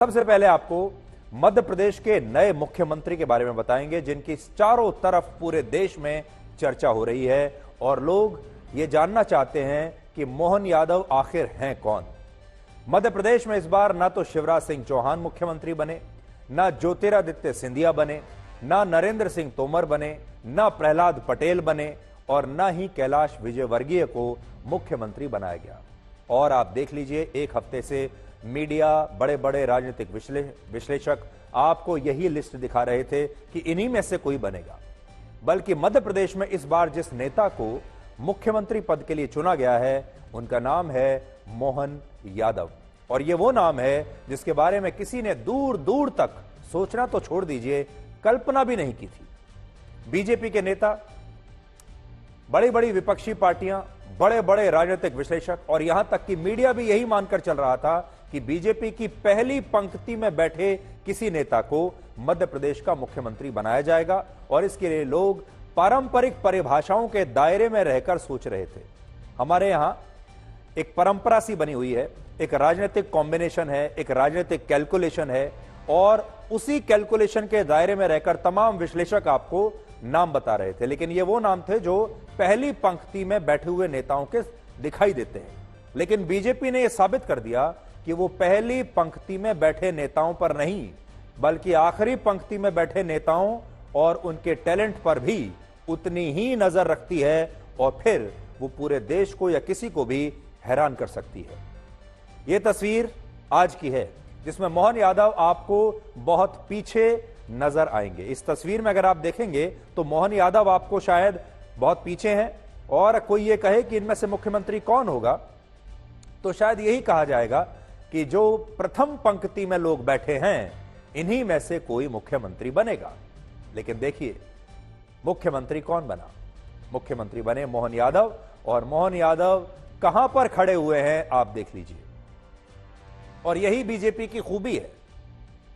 सबसे पहले आपको मध्य प्रदेश के नए मुख्यमंत्री के बारे में बताएंगे, जिनकी चारों तरफ पूरे देश में चर्चा हो रही है और लोग ये जानना चाहते हैं कि मोहन यादव आखिर हैं कौन। मध्य प्रदेश में इस बार ना तो शिवराज सिंह चौहान मुख्यमंत्री बने, ना ज्योतिरादित्य सिंधिया बने, ना नरेंद्र सिंह तोमर बने, ना प्रहलाद पटेल बने और ना ही कैलाश विजयवर्गीय को मुख्यमंत्री बनाया गया। और आप देख लीजिए, एक हफ्ते से मीडिया, बड़े बड़े राजनीतिक विश्लेषक आपको यही लिस्ट दिखा रहे थे कि इन्हीं में से कोई बनेगा। बल्कि मध्य प्रदेश में इस बार जिस नेता को मुख्यमंत्री पद के लिए चुना गया है, उनका नाम है मोहन यादव। और यह वो नाम है जिसके बारे में किसी ने दूर दूर तक सोचना तो छोड़ दीजिए, कल्पना भी नहीं की थी। बीजेपी के नेता, बड़ी बड़ी विपक्षी पार्टियां, बड़े बड़े राजनीतिक विश्लेषक और यहां तक कि मीडिया भी यही मानकर चल रहा था कि बीजेपी की पहली पंक्ति में बैठे किसी नेता को मध्य प्रदेश का मुख्यमंत्री बनाया जाएगा। और इसके लिए लोग पारंपरिक परिभाषाओं के दायरे में रहकर सोच रहे थे। हमारे यहां एक परंपरा सी बनी हुई है, एक राजनीतिक कॉम्बिनेशन है, एक राजनीतिक कैलकुलेशन है और उसी कैलकुलेशन के दायरे में रहकर तमाम विश्लेषक आपको नाम बता रहे थे। लेकिन ये वो नाम थे जो पहली पंक्ति में बैठे हुए नेताओं के दिखाई देते हैं। लेकिन बीजेपी ने यह साबित कर दिया कि वो पहली पंक्ति में बैठे नेताओं पर नहीं, बल्कि आखिरी पंक्ति में बैठे नेताओं और उनके टैलेंट पर भी उतनी ही नजर रखती है और फिर वो पूरे देश को या किसी को भी हैरान कर सकती है। यह तस्वीर आज की है जिसमें मोहन यादव आपको बहुत पीछे नजर आएंगे। इस तस्वीर में अगर आप देखेंगे तो मोहन यादव आपको शायद बहुत पीछे हैं और कोई ये कहे कि इनमें से मुख्यमंत्री कौन होगा तो शायद यही कहा जाएगा कि जो प्रथम पंक्ति में लोग बैठे हैं, इन्हीं में से कोई मुख्यमंत्री बनेगा। लेकिन देखिए, मुख्यमंत्री कौन बना? मुख्यमंत्री बने मोहन यादव। और मोहन यादव कहां पर खड़े हुए हैं आप देख लीजिए। और यही बीजेपी की खूबी है,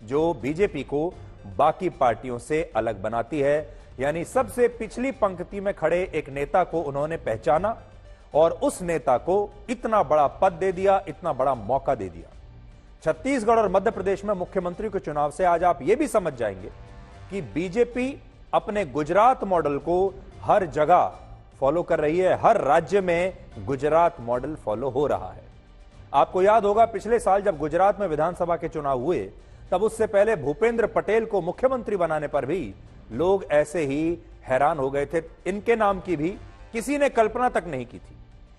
जो बीजेपी को बाकी पार्टियों से अलग बनाती है। यानी सबसे पिछली पंक्ति में खड़े एक नेता को उन्होंने पहचाना और उस नेता को इतना बड़ा पद दे दिया, इतना बड़ा मौका दे दिया। छत्तीसगढ़ और मध्य प्रदेश में मुख्यमंत्री के चुनाव से आज आप यह भी समझ जाएंगे कि बीजेपी अपने गुजरात मॉडल को हर जगह फॉलो कर रही है। हर राज्य में गुजरात मॉडल फॉलो हो रहा है। आपको याद होगा, पिछले साल जब गुजरात में विधानसभा के चुनाव हुए, तब उससे पहले भूपेंद्र पटेल को मुख्यमंत्री बनाने पर भी लोग ऐसे ही हैरान हो गए थे। इनके नाम की भी किसी ने कल्पना तक नहीं की थी।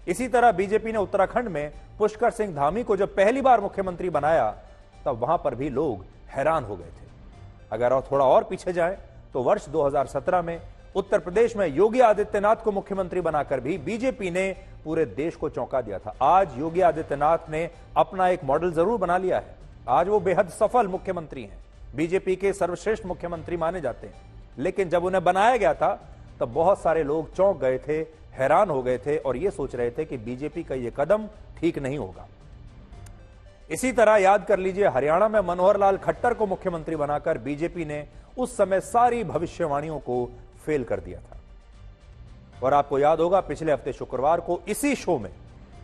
इसी तरह बीजेपी ने उत्तराखंड में पुष्कर सिंह धामी को जब पहली बार मुख्यमंत्री बनाया, तब वहां पर भी लोग हैरान हो गए थे। अगर और थोड़ा और पीछे जाएं तो वर्ष 2017 में उत्तर प्रदेश में योगी आदित्यनाथ को मुख्यमंत्री बनाकर भी बीजेपी ने पूरे देश को चौंका दिया था। आज योगी आदित्यनाथ ने अपना एक मॉडल जरूर बना लिया है। आज वो बेहद सफल मुख्यमंत्री हैं, बीजेपी के सर्वश्रेष्ठ मुख्यमंत्री माने जाते हैं। लेकिन जब उन्हें बनाया गया था तब बहुत सारे लोग चौंक गए थे, हैरान हो गए थे और यह सोच रहे थे कि बीजेपी का यह कदम ठीक नहीं होगा। इसी तरह याद कर लीजिए, हरियाणा में मनोहर लाल खट्टर को मुख्यमंत्री बनाकर बीजेपी ने उस समय सारी भविष्यवाणियों को फेल कर दिया था। और आपको याद होगा, पिछले हफ्ते शुक्रवार को इसी शो में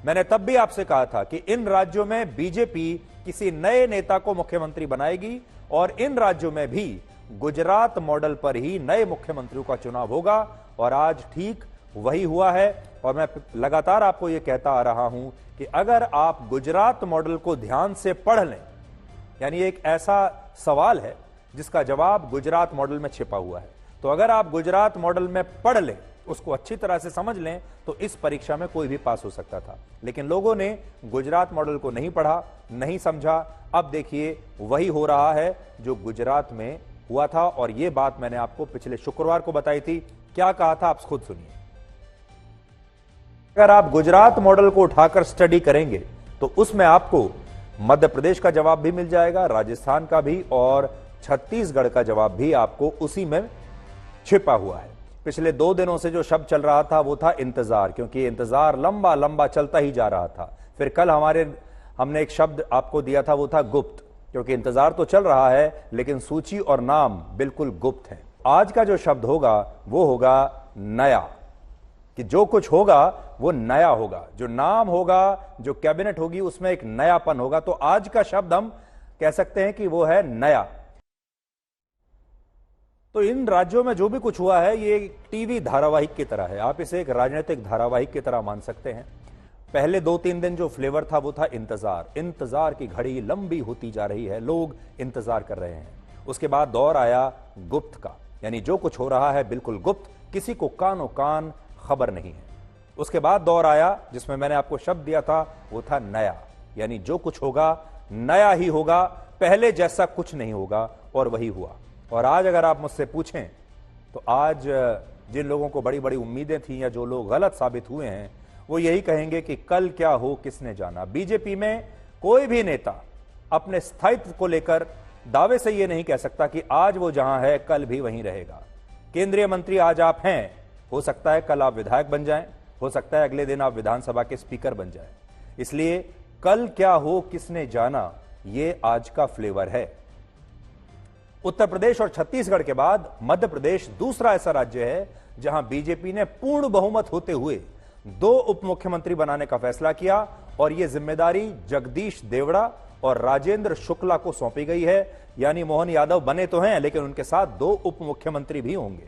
मैंने तब भी आपसे कहा था कि इन राज्यों में बीजेपी किसी नए नेता को मुख्यमंत्री बनाएगी और इन राज्यों में भी गुजरात मॉडल पर ही नए मुख्यमंत्रियों का चुनाव होगा। और आज ठीक वही हुआ है। और मैं लगातार आपको यह कहता आ रहा हूं कि अगर आप गुजरात मॉडल को ध्यान से पढ़ लें, यानी एक ऐसा सवाल है जिसका जवाब गुजरात मॉडल में छिपा हुआ है, तो अगर आप गुजरात मॉडल में पढ़ लें, उसको अच्छी तरह से समझ लें, तो इस परीक्षा में कोई भी पास हो सकता था। लेकिन लोगों ने गुजरात मॉडल को नहीं पढ़ा, नहीं समझा। अब देखिए, वही हो रहा है जो गुजरात में हुआ था। और यह बात मैंने आपको पिछले शुक्रवार को बताई थी। क्या कहा था आप खुद सुनिए। अगर आप गुजरात मॉडल को उठाकर स्टडी करेंगे तो उसमें आपको मध्य प्रदेश का जवाब भी मिल जाएगा, राजस्थान का भी, और छत्तीसगढ़ का जवाब भी आपको उसी में छिपा हुआ है। पिछले 2 दिनों से जो शब्द चल रहा था वो था इंतजार, क्योंकि इंतजार लंबा लंबा चलता ही जा रहा था। फिर कल हमने एक शब्द आपको दिया था, वो था गुप्त, क्योंकि इंतजार तो चल रहा है लेकिन सूची और नाम बिल्कुल गुप्त है। आज का जो शब्द होगा वो होगा नया, कि जो कुछ होगा वो नया होगा। जो नाम होगा, जो कैबिनेट होगी, उसमें एक नयापन होगा। तो आज का शब्द हम कह सकते हैं कि वो है नया। तो इन राज्यों में जो भी कुछ हुआ है ये एक टीवी धारावाहिक की तरह है, आप इसे एक राजनीतिक धारावाहिक की तरह मान सकते हैं। पहले 2-3 दिन जो फ्लेवर था वो था इंतजार की घड़ी लंबी होती जा रही है, लोग इंतजार कर रहे हैं। उसके बाद दौर आया गुप्त का, यानी जो कुछ हो रहा है बिल्कुल गुप्त, किसी को कानो कान खबर नहीं है। उसके बाद दौर आया जिसमें मैंने आपको शब्द दिया था, वो था नया, यानी जो कुछ होगा नया ही होगा, पहले जैसा कुछ नहीं होगा, और वही हुआ। और आज अगर आप मुझसे पूछें तो आज जिन लोगों को बड़ी बड़ी उम्मीदें थी या जो लोग गलत साबित हुए हैं वो यही कहेंगे कि कल क्या हो किसने जाना। बीजेपी में कोई भी नेता अपने स्थायित्व को लेकर दावे से यह नहीं कह सकता कि आज वो जहां है कल भी वहीं रहेगा। केंद्रीय मंत्री आज आप हैं, हो सकता है कल आप विधायक बन जाएं, हो सकता है अगले दिन आप विधानसभा के स्पीकर बन जाएं। इसलिए कल क्या हो किसने जाना, ये आज का फ्लेवर है। उत्तर प्रदेश और छत्तीसगढ़ के बाद मध्य प्रदेश दूसरा ऐसा राज्य है जहां बीजेपी ने पूर्ण बहुमत होते हुए 2 उप मुख्यमंत्री बनाने का फैसला किया, और यह जिम्मेदारी जगदीश देवड़ा और राजेंद्र शुक्ला को सौंपी गई है। यानी मोहन यादव बने तो हैं लेकिन उनके साथ 2 उप मुख्यमंत्री भी होंगे।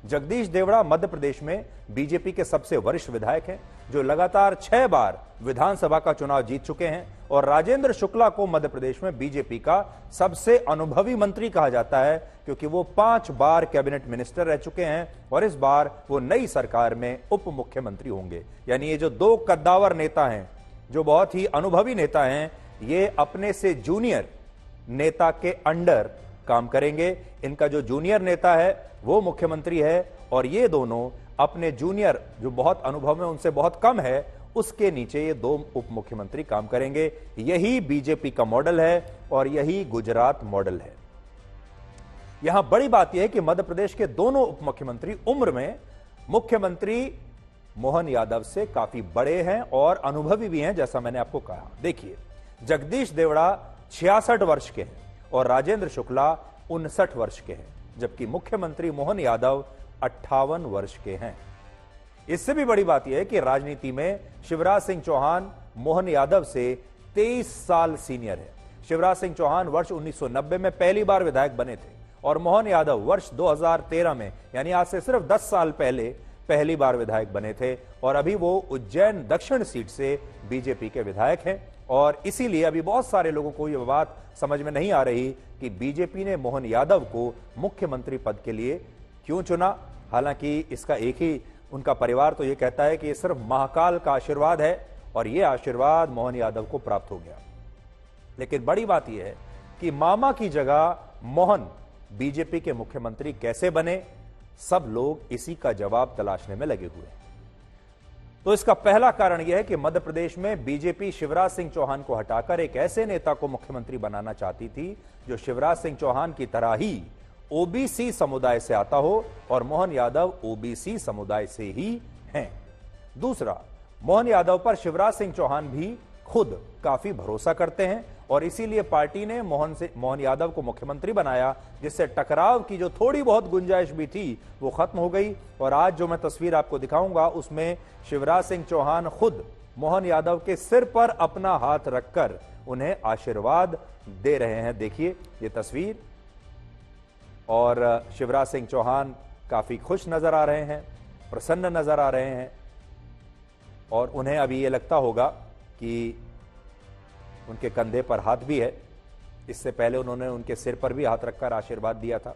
जगदीश देवड़ा मध्य प्रदेश में बीजेपी के सबसे वरिष्ठ विधायक हैं जो लगातार 6 बार विधानसभा का चुनाव जीत चुके हैं, और राजेंद्र शुक्ला को मध्य प्रदेश में बीजेपी का सबसे अनुभवी मंत्री कहा जाता है क्योंकि वो 5 बार कैबिनेट मिनिस्टर रह चुके हैं और इस बार वो नई सरकार में उप मुख्यमंत्री होंगे। यानी ये जो 2 कद्दावर नेता हैं, जो बहुत ही अनुभवी नेता हैं, ये अपने से जूनियर नेता के अंडर काम करेंगे। इनका जो जूनियर नेता है वो मुख्यमंत्री है और ये दोनों अपने जूनियर जो बहुत अनुभव में उनसे बहुत कम है उसके नीचे ये 2 उप मुख्यमंत्री काम करेंगे। यही बीजेपी का मॉडल है और यही गुजरात मॉडल है। यहां बड़ी बात यह है कि मध्य प्रदेश के दोनों उप मुख्यमंत्री उम्र में मुख्यमंत्री मोहन यादव से काफी बड़े हैं और अनुभवी भी हैं, जैसा मैंने आपको कहा। देखिए, जगदीश देवड़ा 66 वर्ष के हैं और राजेंद्र शुक्ला 59 वर्ष के हैं, जबकि मुख्यमंत्री मोहन यादव 58 वर्ष के हैं। इससे भी बड़ी बात यह है कि राजनीति में शिवराज सिंह चौहान मोहन यादव से 23 साल सीनियर है। शिवराज सिंह चौहान वर्ष 1990 में पहली बार विधायक बने थे और मोहन यादव वर्ष 2013 में, यानी आज से सिर्फ 10 साल पहले पहली बार विधायक बने थे, और अभी वो उज्जैन दक्षिण सीट से बीजेपी के विधायक हैं। और इसीलिए अभी बहुत सारे लोगों को यह बात समझ में नहीं आ रही कि बीजेपी ने मोहन यादव को मुख्यमंत्री पद के लिए क्यों चुना। हालांकि इसका एक ही उनका परिवार तो यह कहता है कि यह सिर्फ महाकाल का आशीर्वाद है और यह आशीर्वाद मोहन यादव को प्राप्त हो गया। लेकिन बड़ी बात यह है कि मामा की जगह मोहन बीजेपी के मुख्यमंत्री कैसे बने, सब लोग इसी का जवाब तलाशने में लगे हुए हैं। तो इसका पहला कारण यह है कि मध्य प्रदेश में बीजेपी शिवराज सिंह चौहान को हटाकर एक ऐसे नेता को मुख्यमंत्री बनाना चाहती थी जो शिवराज सिंह चौहान की तरह ही ओबीसी समुदाय से आता हो, और मोहन यादव ओबीसी समुदाय से ही हैं। दूसरा, मोहन यादव पर शिवराज सिंह चौहान भी खुद काफी भरोसा करते हैं और इसीलिए पार्टी ने मोहन यादव को मुख्यमंत्री बनाया, जिससे टकराव की जो थोड़ी बहुत गुंजाइश भी थी वो खत्म हो गई। और आज जो मैं तस्वीर आपको दिखाऊंगा उसमें शिवराज सिंह चौहान खुद मोहन यादव के सिर पर अपना हाथ रखकर उन्हें आशीर्वाद दे रहे हैं। देखिए ये तस्वीर, और शिवराज सिंह चौहान काफी खुश नजर आ रहे हैं, प्रसन्न नजर आ रहे हैं, और उन्हें अभी ये लगता होगा कि उनके कंधे पर हाथ भी है। इससे पहले उन्होंने उनके सिर पर भी हाथ रखकर आशीर्वाद दिया था।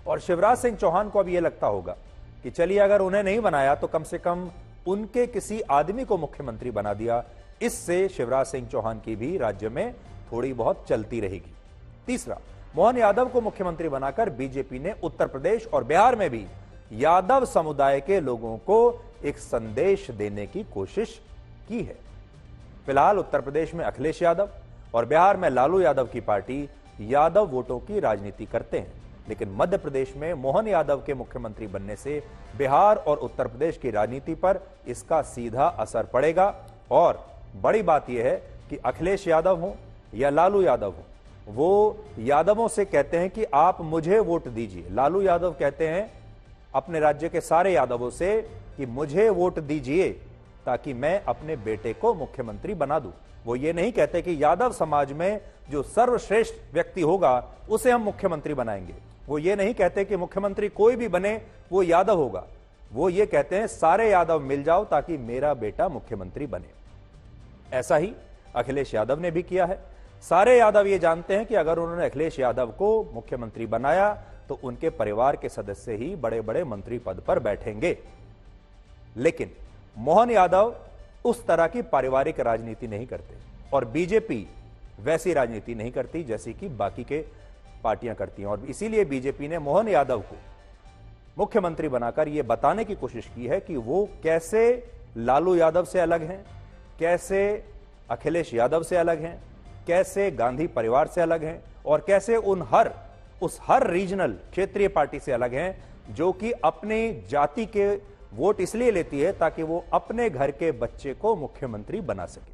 और शिवराज सिंह चौहान को अब यह लगता होगा कि चलिए अगर उन्हें नहीं बनाया तो कम से कम उनके किसी आदमी को मुख्यमंत्री बना दिया, इससे शिवराज सिंह चौहान की भी राज्य में थोड़ी बहुत चलती रहेगी। तीसरा, मोहन यादव को मुख्यमंत्री बनाकर बीजेपी ने उत्तर प्रदेश और बिहार में भी यादव समुदाय के लोगों को एक संदेश देने की कोशिश की है। फिलहाल उत्तर प्रदेश में अखिलेश यादव और बिहार में लालू यादव की पार्टी यादव वोटों की राजनीति करते हैं, लेकिन मध्य प्रदेश में मोहन यादव के मुख्यमंत्री बनने से बिहार और उत्तर प्रदेश की राजनीति पर इसका सीधा असर पड़ेगा। और बड़ी बात यह है कि अखिलेश यादव हो या लालू यादव हो, वो यादवों से कहते हैं कि आप मुझे वोट दीजिए। लालू यादव कहते हैं अपने राज्य के सारे यादवों से कि मुझे वोट दीजिए ताकि मैं अपने बेटे को मुख्यमंत्री बना दूं। वो ये नहीं कहते कि यादव समाज में जो सर्वश्रेष्ठ व्यक्ति होगा उसे हम मुख्यमंत्री बनाएंगे। वो ये नहीं कहते कि मुख्यमंत्री कोई भी बने वो यादव होगा, वो ये कहते हैं सारे यादव मिल जाओ ताकि मेरा बेटा मुख्यमंत्री बने। ऐसा ही अखिलेश यादव ने भी किया है। सारे यादव ये जानते हैं कि अगर उन्होंने अखिलेश यादव को मुख्यमंत्री बनाया तो उनके परिवार के सदस्य ही बड़े बड़े मंत्री पद पर बैठेंगे। लेकिन मोहन यादव उस तरह की पारिवारिक राजनीति नहीं करते और बीजेपी वैसी राजनीति नहीं करती जैसी कि बाकी के पार्टियां करती हैं। और इसीलिए बीजेपी ने मोहन यादव को मुख्यमंत्री बनाकर यह बताने की कोशिश की है कि वो कैसे लालू यादव से अलग हैं, कैसे अखिलेश यादव से अलग हैं, कैसे गांधी परिवार से अलग हैं और कैसे उस हर रीजनल क्षेत्रीय पार्टी से अलग हैं जो कि अपनी जाति के वोट इसलिए लेती है ताकि वो अपने घर के बच्चे को मुख्यमंत्री बना सके।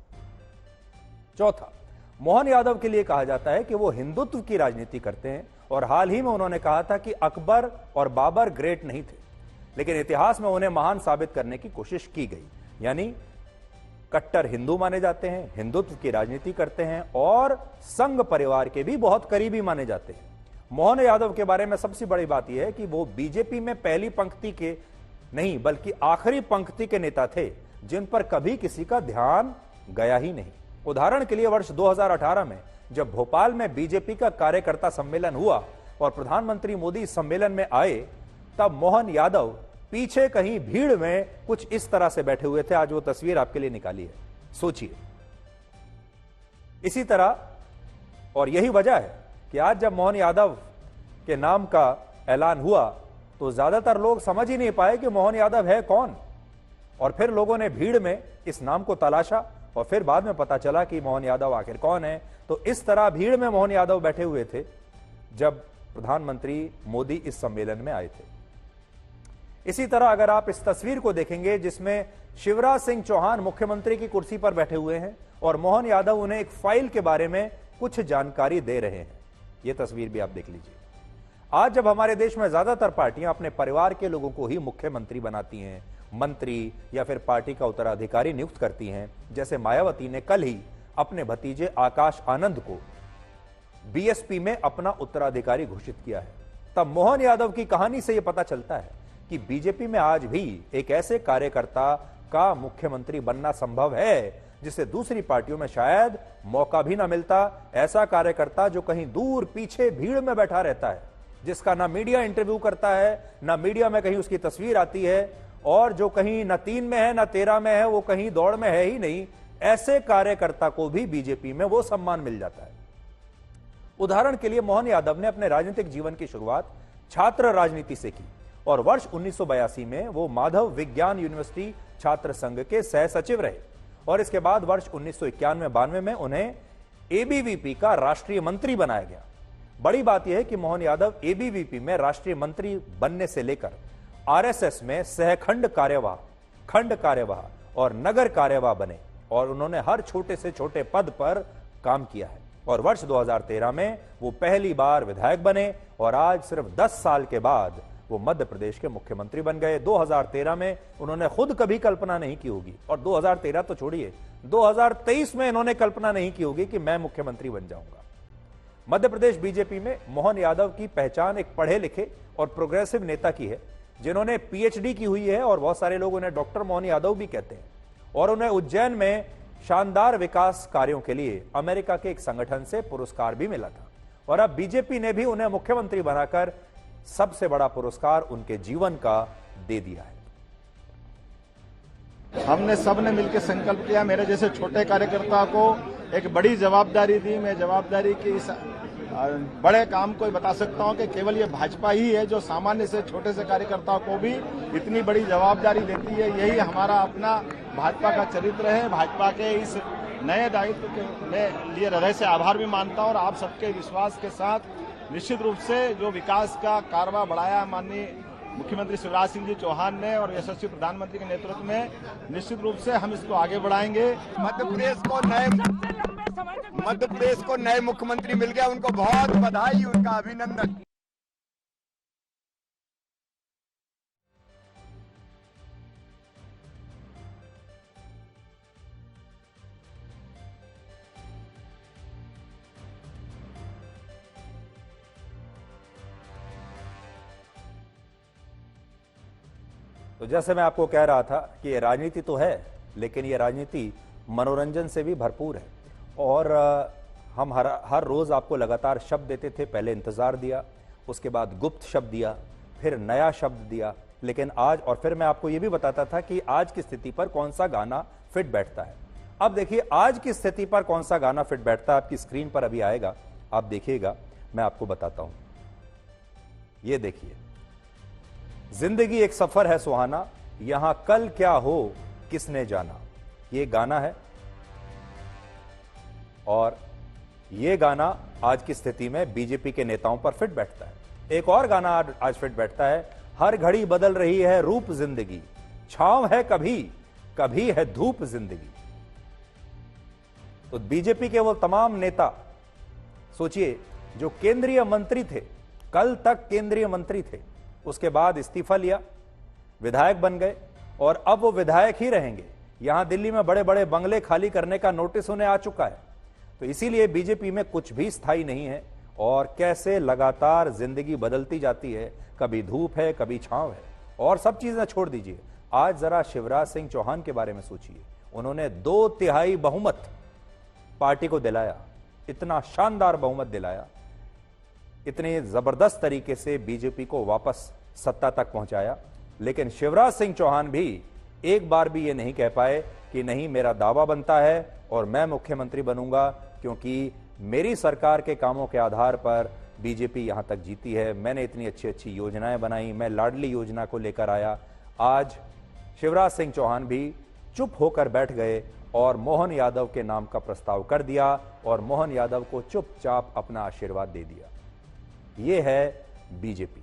चौथा, मोहन यादव के लिए कहा जाता है कि वो हिंदुत्व की राजनीति करते हैं और हाल ही में उन्होंने कहा था कि अकबर और बाबर ग्रेट नहीं थे, लेकिन इतिहास में उन्हें महान साबित करने की कोशिश की गई। यानी कट्टर हिंदू माने जाते हैं, हिंदुत्व की राजनीति करते हैं और संघ परिवार के भी बहुत करीबी माने जाते हैं। मोहन यादव के बारे में सबसे बड़ी बात यह है कि वो बीजेपी में पहली पंक्ति के नहीं बल्कि आखिरी पंक्ति के नेता थे जिन पर कभी किसी का ध्यान गया ही नहीं। उदाहरण के लिए वर्ष 2018 में जब भोपाल में बीजेपी का कार्यकर्ता सम्मेलन हुआ और प्रधानमंत्री मोदी इस सम्मेलन में आए, तब मोहन यादव पीछे कहीं भीड़ में कुछ इस तरह से बैठे हुए थे। आज वो तस्वीर आपके लिए निकाली है, सोचिए। इसी तरह और यही वजह है कि आज जब मोहन यादव के नाम का ऐलान हुआ तो ज्यादातर लोग समझ ही नहीं पाए कि मोहन यादव है कौन, और फिर लोगों ने भीड़ में इस नाम को तलाशा और फिर बाद में पता चला कि मोहन यादव आखिर कौन है। तो इस तरह भीड़ में मोहन यादव बैठे हुए थे जब प्रधानमंत्री मोदी इस सम्मेलन में आए थे। इसी तरह अगर आप इस तस्वीर को देखेंगे जिसमें शिवराज सिंह चौहान मुख्यमंत्री की कुर्सी पर बैठे हुए हैं और मोहन यादव उन्हें एक फाइल के बारे में कुछ जानकारी दे रहे हैं, यह तस्वीर भी आप देख लीजिए। आज जब हमारे देश में ज्यादातर पार्टियां अपने परिवार के लोगों को ही मुख्यमंत्री बनाती हैं, मंत्री या फिर पार्टी का उत्तराधिकारी नियुक्त करती हैं, जैसे मायावती ने कल ही अपने भतीजे आकाश आनंद को बीएसपी में अपना उत्तराधिकारी घोषित किया है, तब मोहन यादव की कहानी से यह पता चलता है कि बीजेपी में आज भी एक ऐसे कार्यकर्ता का मुख्यमंत्री बनना संभव है जिसे दूसरी पार्टियों में शायद मौका भी ना मिलता। ऐसा कार्यकर्ता जो कहीं दूर पीछे भीड़ में बैठा रहता है, जिसका ना मीडिया इंटरव्यू करता है, ना मीडिया में कहीं उसकी तस्वीर आती है, और जो कहीं ना 3 में है ना 13 में है, वो कहीं दौड़ में है ही नहीं, ऐसे कार्यकर्ता को भी बीजेपी में वो सम्मान मिल जाता है। उदाहरण के लिए मोहन यादव ने अपने राजनीतिक जीवन की शुरुआत छात्र राजनीति से की और वर्ष 1982 में वो माधव विज्ञान यूनिवर्सिटी छात्र संघ के सह सचिव रहे और इसके बाद वर्ष 1991-92 में उन्हें एबीवीपी का राष्ट्रीय मंत्री बनाया गया। बड़ी बात यह है कि मोहन यादव एबीवीपी में राष्ट्रीय मंत्री बनने से लेकर आरएसएस में सहखंड कार्यवाह, खंड कार्यवाह और नगर कार्यवाह बने और उन्होंने हर छोटे से छोटे पद पर काम किया है और वर्ष 2013 में वो पहली बार विधायक बने और आज सिर्फ 10 साल के बाद वो मध्य प्रदेश के मुख्यमंत्री बन गए। 2013 में उन्होंने खुद कभी कल्पना नहीं की होगी, और 2013 तो छोड़िए, 2023 में इन्होंने कल्पना नहीं की होगी कि मैं मुख्यमंत्री बन जाऊंगा। मध्य प्रदेश बीजेपी में मोहन यादव की पहचान एक पढ़े लिखे और प्रोग्रेसिव नेता की है जिन्होंने पीएचडी की हुई है और बहुत सारे लोग उन्हें डॉक्टर मोहन यादव भी कहते हैं और उन्हें उज्जैन में शानदार विकास कार्यों के लिए अमेरिका के एक संगठन से पुरस्कार भी मिला था और अब बीजेपी ने भी उन्हें मुख्यमंत्री बनाकर सबसे बड़ा पुरस्कार उनके जीवन का दे दिया है। हमने सबने मिलकर संकल्प किया, मेरे जैसे छोटे कार्यकर्ता को एक बड़ी जवाबदारी दी। मैं जवाबदारी की इस बड़े काम को बता सकता हूं कि केवल ये भाजपा ही है जो सामान्य से छोटे से कार्यकर्ताओं को भी इतनी बड़ी जवाबदारी देती है। यही हमारा अपना भाजपा का चरित्र है। भाजपा के इस नए दायित्व के मैं लिए हृदय से आभार भी मानता हूं और आप सबके विश्वास के साथ निश्चित रूप से जो विकास का कारवा बढ़ाया माननीय मुख्यमंत्री शिवराज सिंह जी चौहान ने और यशस्वी प्रधानमंत्री के नेतृत्व में, निश्चित रूप से हम इसको आगे बढ़ाएंगे। मध्य प्रदेश को नए मुख्यमंत्री मिल गया, उनको बहुत बधाई, उनका अभिनंदन। तो जैसे मैं आपको कह रहा था कि ये राजनीति तो है, लेकिन ये राजनीति मनोरंजन से भी भरपूर है। और हम हर रोज आपको लगातार शब्द देते थे। पहले इंतजार दिया, उसके बाद गुप्त शब्द दिया, फिर नया शब्द दिया, लेकिन आज, और फिर मैं आपको ये भी बताता था कि आज की स्थिति पर कौन सा गाना फिट बैठता है। अब देखिए आज की स्थिति पर कौन सा गाना फिट बैठता है, आपकी स्क्रीन पर अभी आएगा, आप देखिएगा, मैं आपको बताता हूं। ये देखिए, जिंदगी एक सफर है सुहाना, यहां कल क्या हो किसने जाना, ये गाना है। और ये गाना आज की स्थिति में बीजेपी के नेताओं पर फिट बैठता है। एक और गाना आज फिट बैठता है, हर घड़ी बदल रही है रूप जिंदगी, छांव है कभी कभी है धूप जिंदगी। तो बीजेपी के वो तमाम नेता, सोचिए, जो केंद्रीय मंत्री थे, कल तक केंद्रीय मंत्री थे, उसके बाद इस्तीफा लिया, विधायक बन गए, और अब वो विधायक ही रहेंगे। यहां दिल्ली में बड़े बड़े बंगले खाली करने का नोटिस उन्हें आ चुका है। तो इसीलिए बीजेपी में कुछ भी स्थायी नहीं है, और कैसे लगातार जिंदगी बदलती जाती है, कभी धूप है कभी छांव है। और सब चीजें छोड़ दीजिए, आज जरा शिवराज सिंह चौहान के बारे में सोचिए। उन्होंने 2/3 बहुमत पार्टी को दिलाया, इतना शानदार बहुमत दिलाया, इतने जबरदस्त तरीके से बीजेपी को वापस सत्ता तक पहुंचाया। लेकिन शिवराज सिंह चौहान भी एक बार भी ये नहीं कह पाए कि नहीं, मेरा दावा बनता है और मैं मुख्यमंत्री बनूंगा, क्योंकि मेरी सरकार के कामों के आधार पर बीजेपी यहां तक जीती है। मैंने इतनी अच्छी अच्छी योजनाएं बनाई, मैं लाडली योजना को लेकर आया। आज शिवराज सिंह चौहान भी चुप होकर बैठ गए और मोहन यादव के नाम का प्रस्ताव कर दिया, और मोहन यादव को चुपचाप अपना आशीर्वाद दे दिया। यह है बीजेपी।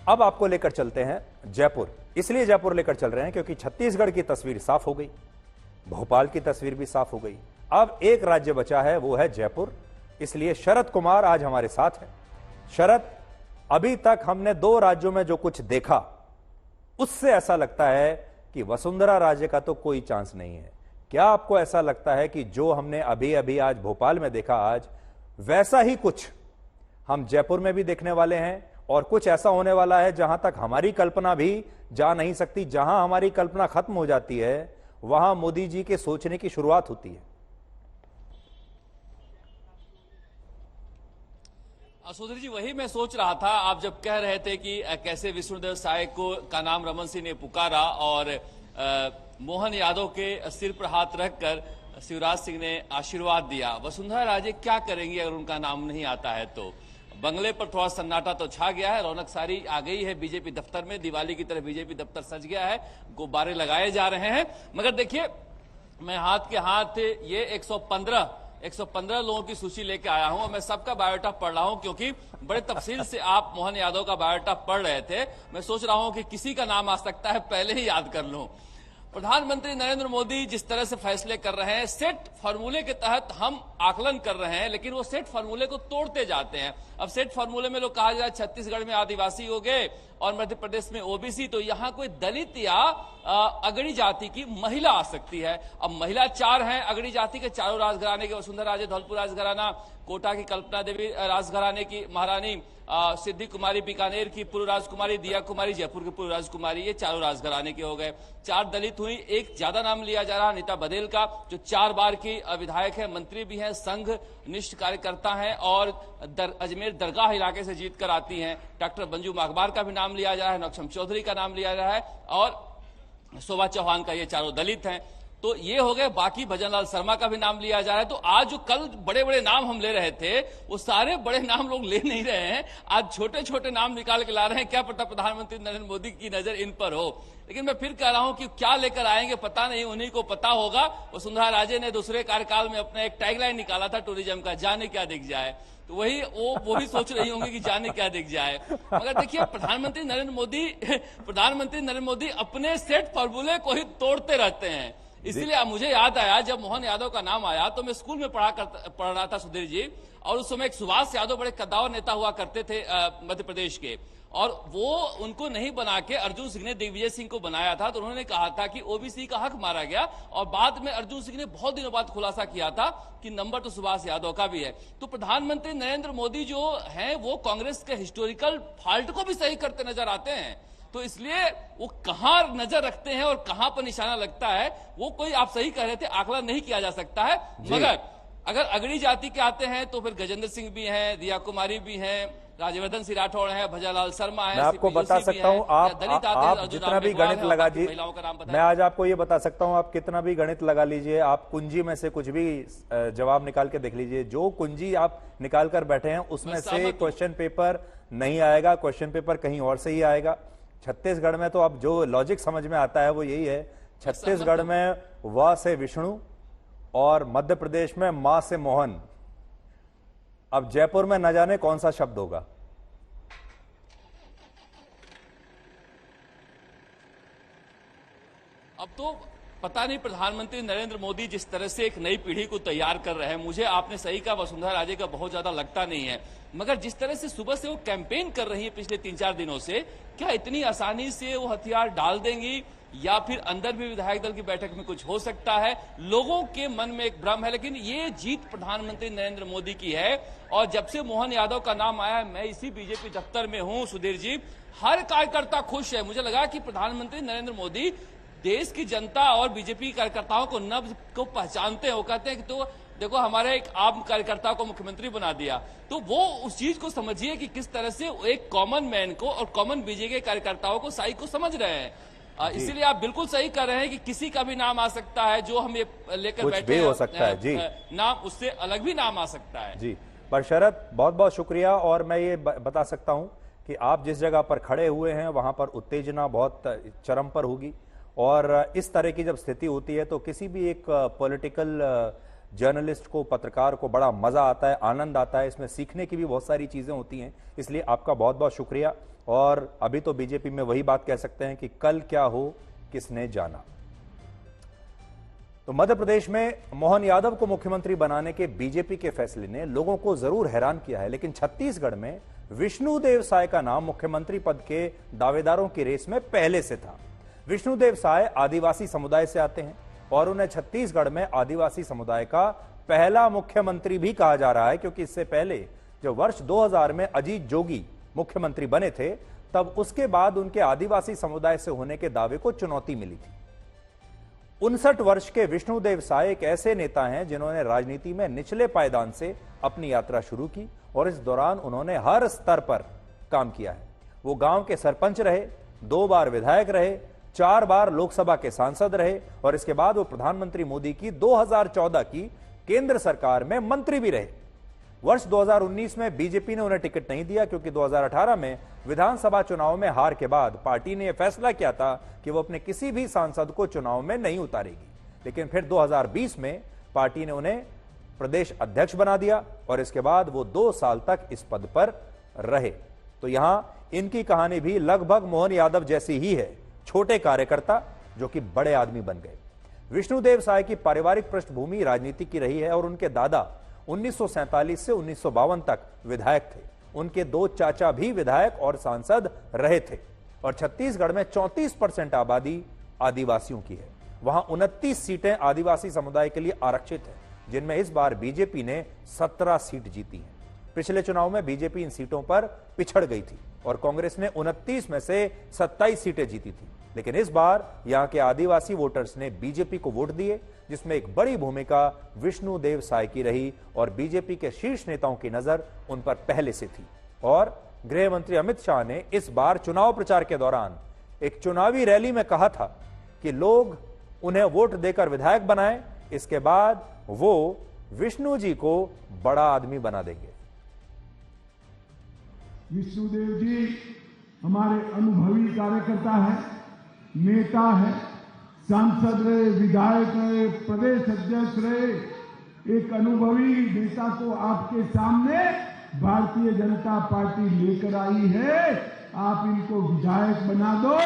अब आपको लेकर चलते हैं जयपुर। इसलिए जयपुर लेकर चल रहे हैं क्योंकि छत्तीसगढ़ की तस्वीर साफ हो गई, भोपाल की तस्वीर भी साफ हो गई। अब एक राज्य बचा है, वो है जयपुर। इसलिए शरद कुमार आज हमारे साथ हैं। शरद, अभी तक हमने 2 राज्यों में जो कुछ देखा, उससे ऐसा लगता है कि वसुंधरा राजे का तो कोई चांस नहीं है। क्या आपको ऐसा लगता है कि जो हमने अभी अभी आज भोपाल में देखा, आज वैसा ही कुछ हम जयपुर में भी देखने वाले हैं? और कुछ ऐसा होने वाला है जहां तक हमारी कल्पना भी जा नहीं सकती। जहां हमारी कल्पना खत्म हो जाती है, वहां मोदी जी के सोचने की शुरुआत होती है। सुधीर जी, वही मैं सोच रहा था, आप जब कह रहे थे कि कैसे विष्णुदेव साय का नाम रमन सिंह ने पुकारा और मोहन यादव के सिर पर हाथ रखकर शिवराज सिंह ने आशीर्वाद दिया। वसुंधरा राजे क्या करेंगी अगर उनका नाम नहीं आता है? तो बंगले पर थोड़ा सन्नाटा तो छा गया है, रौनक सारी आ गई है बीजेपी दफ्तर में, दिवाली की तरह बीजेपी दफ्तर सज गया है, गुब्बारे लगाए जा रहे हैं। मगर देखिए, मैं हाथ के हाथ ये 115 लोगों की सूची लेके आया हूं, और मैं सबका बायोडाटा पढ़ रहा हूं, क्योंकि बड़े तफसील से आप मोहन यादव का बायोडाटा पढ़ रहे थे। मैं सोच रहा हूं कि किसी का नाम आ सकता है, पहले ही याद कर लूं। प्रधानमंत्री नरेंद्र मोदी जिस तरह से फैसले कर रहे हैं, सेट फार्मूले के तहत हम आकलन कर रहे हैं, लेकिन वो सेट फार्मूले को तोड़ते जाते हैं। अब सेट फार्मूले में लोग कहा जाए छत्तीसगढ़ में आदिवासी हो गए और मध्य प्रदेश में ओबीसी, तो यहां कोई दलित या अगड़ी जाति की महिला आ सकती है। अब महिला 4 हैं अगड़ी जाति के, चारों राजघराने के, वसुंधरा राजे धौलपुर राजघराना, कोटा की कल्पना देवी राजघराने की महारानी, सिद्धि कुमारी बीकानेर की पूर्व राजकुमारी, दिया कुमारी जयपुर की पूर्व राजकुमारी, ये चारों राजघराने के हो गए। 4 दलित हुई। एक ज्यादा नाम लिया जा रहा है नीता बघेल का, जो 4 बार की विधायक है, मंत्री भी हैं, संघ निष्ठ कार्यकर्ता हैं और अजमेर दरगाह इलाके से जीत कर आती हैं। डॉक्टर मंजू माघबार का भी नाम लिया जा रहा है, नौक्षम चौधरी का नाम लिया जा रहा है, और शोभा चौहान का, ये चारों दलित हैं। तो ये हो गए। बाकी भजनलाल शर्मा का भी नाम लिया जा रहा है। तो आज जो कल बड़े बड़े नाम हम ले रहे थे, वो सारे बड़े नाम लोग ले नहीं रहे हैं, आज छोटे छोटे नाम निकाल के ला रहे हैं। क्या पता प्रधानमंत्री नरेंद्र मोदी की नजर इन पर हो। लेकिन मैं फिर कह रहा हूं कि क्या लेकर आएंगे पता नहीं, उन्हीं को पता होगा। वसुंधरा राजे ने दूसरे कार्यकाल में अपना एक टैगलाइन निकाला था टूरिज्म का, जाने क्या दिख जाए, तो वही वो भी सोच रही होंगी कि जाने क्या दिख जाए। मगर देखिए, प्रधानमंत्री नरेंद्र मोदी अपने सेट फॉर्मूले को ही तोड़ते रहते हैं। इसलिए मुझे याद आया, जब मोहन यादव का नाम आया तो मैं स्कूल में पढ़ रहा था सुधीर जी, और उस समय एक सुभाष यादव बड़े कद्दावर नेता हुआ करते थे मध्य प्रदेश के, और वो उनको नहीं बना के अर्जुन सिंह ने दिग्विजय सिंह को बनाया था। तो उन्होंने कहा था कि ओबीसी का हक मारा गया, और बाद में अर्जुन सिंह ने बहुत दिनों बाद खुलासा किया था कि नंबर तो सुभाष यादव का भी है। तो प्रधानमंत्री नरेंद्र मोदी जो हैं, वो कांग्रेस के हिस्टोरिकल फॉल्ट को भी सही करते नजर आते हैं। तो इसलिए वो कहां नजर रखते हैं और कहां पर निशाना लगता है, वो कोई, आप सही कह रहे थे, आकलन नहीं किया जा सकता है। मगर अगर अगड़ी जाति के आते हैं तो फिर गजेंद्र सिंह भी हैं, दिया कुमारी भी हैं, राज्यवर्धन सिंह राठौड़ है, भजालाल शर्मा है। मैं आपको बता सकता हूं, आप जितना भी गणित लगा लीजिए, मैं आज आपको ये बता सकता हूं, आप कितना भी गणित लगा लीजिए, आप कुंजी में से कुछ भी जवाब निकाल के देख लीजिए, जो कुंजी आप निकाल कर बैठे हैं उसमें से क्वेश्चन पेपर नहीं आएगा, क्वेश्चन पेपर कहीं और से ही आएगा। छत्तीसगढ़ में तो अब जो लॉजिक समझ में आता है वो यही है, छत्तीसगढ़ में व से विष्णु और मध्य प्रदेश में मां से मोहन। अब जयपुर में न जाने कौन सा शब्द होगा। अब तो पता नहीं प्रधानमंत्री नरेंद्र मोदी जिस तरह से एक नई पीढ़ी को तैयार कर रहे हैं, मुझे आपने सही कहा वसुंधरा राजे का बहुत ज्यादा लगता नहीं है, मगर जिस तरह से सुबह से वो कैंपेन कर रही है पिछले 3-4 दिनों से, क्या इतनी आसानी से वो हथियार डाल देंगी या फिर अंदर भी विधायक दल की बैठक में कुछ हो सकता है? लोगों के मन में एक भ्रम है, लेकिन ये जीत प्रधानमंत्री नरेंद्र मोदी की है। और जब से मोहन यादव का नाम आया, मैं इसी बीजेपी दफ्तर में हूं सुधीर जी, हर कार्यकर्ता खुश है। मुझे लगा कि प्रधानमंत्री नरेंद्र मोदी देश की जनता और बीजेपी कार्यकर्ताओं को नब्ज को पहचानते हैं। वो कहते हैं कि तो देखो हमारे एक आम कार्यकर्ता को मुख्यमंत्री बना दिया, तो वो उस चीज को समझिए कि किस तरह से एक कॉमन मैन को और कॉमन बीजेपी के कार्यकर्ताओं को साई को समझ रहे हैं। इसीलिए आप बिल्कुल सही कर रहे हैं कि किसी का भी नाम आ सकता है, जो हम ये लेकर बैठे हो सकता है जी, नाम उससे अलग भी नाम आ सकता है जी। पर शरद बहुत बहुत शुक्रिया, और मैं ये बता सकता हूं कि आप जिस जगह पर खड़े हुए हैं वहां पर उत्तेजना बहुत चरम पर होगी, और इस तरह की जब स्थिति होती है तो किसी भी एक पॉलिटिकल जर्नलिस्ट को, पत्रकार को बड़ा मजा आता है, आनंद आता है, इसमें सीखने की भी बहुत सारी चीजें होती हैं। इसलिए आपका बहुत बहुत शुक्रिया। और अभी तो बीजेपी में वही बात कह सकते हैं कि कल क्या हो किसने जाना। तो मध्य प्रदेश में मोहन यादव को मुख्यमंत्री बनाने के बीजेपी के फैसले ने लोगों को जरूर हैरान किया है, लेकिन छत्तीसगढ़ में विष्णुदेव साय का नाम मुख्यमंत्री पद के दावेदारों की रेस में पहले से था। विष्णुदेव साय आदिवासी समुदाय से आते हैं और उन्हें छत्तीसगढ़ में आदिवासी समुदाय का पहला मुख्यमंत्री भी कहा जा रहा है, क्योंकि इससे पहले जब वर्ष 2000 में अजीत जोगी मुख्यमंत्री बने थे, तब उसके बाद उनके आदिवासी समुदाय से होने के दावे को चुनौती मिली थी। 59 वर्ष के विष्णुदेव साय एक ऐसे नेता हैं जिन्होंने राजनीति में निचले पायदान से अपनी यात्रा शुरू की, और इस दौरान उन्होंने हर स्तर पर काम किया है। वो गांव के सरपंच रहे, 2 बार विधायक रहे, 4 बार लोकसभा के सांसद रहे, और इसके बाद वो प्रधानमंत्री मोदी की 2014 की केंद्र सरकार में मंत्री भी रहे। वर्ष 2019 में बीजेपी ने उन्हें टिकट नहीं दिया, क्योंकि 2018 में विधानसभा चुनाव में हार के बाद पार्टी ने यह फैसला किया था कि वो अपने किसी भी सांसद को चुनाव में नहीं उतारेगी। लेकिन फिर 2020 में पार्टी ने उन्हें प्रदेश अध्यक्ष बना दिया, और इसके बाद वो 2 साल तक इस पद पर रहे। तो यहां इनकी कहानी भी लगभग मोहन यादव जैसी ही है, छोटे कार्यकर्ता जो कि बड़े आदमी बन गए। विष्णुदेव साय की पारिवारिक पृष्ठभूमि राजनीति की रही है, और उनके दादा 1947 से 1952 तक विधायक थे। उनके 2 चाचा भी विधायक और सांसद रहे थे। और छत्तीसगढ़ में 34% आबादी आदिवासियों की है। वहां 29 सीटें आदिवासी समुदाय के लिए आरक्षित है, जिनमें इस बार बीजेपी ने 17 सीट जीती हैं। पिछले चुनाव में बीजेपी इन सीटों पर पिछड़ गई थी और कांग्रेस ने 29 में से 27 सीटें जीती थी। लेकिन इस बार यहां के आदिवासी वोटर्स ने बीजेपी को वोट दिए, जिसमें एक बड़ी भूमिका विष्णुदेव साय की रही, और बीजेपी के शीर्ष नेताओं की नजर उन पर पहले से थी। और गृह मंत्री अमित शाह ने इस बार चुनाव प्रचार के दौरान एक चुनावी रैली में कहा था कि लोग उन्हें वोट देकर विधायक बनाएं, इसके बाद वो विष्णु जी को बड़ा आदमी बना देंगे। विष्णुदेव जी हमारे अनुभवी कार्यकर्ता है, नेता है, सांसद रहे, विधायक रहे, प्रदेश अध्यक्ष रहे। एक अनुभवी नेता को आपके सामने भारतीय जनता पार्टी लेकर आई है। आप इनको विधायक बना दो,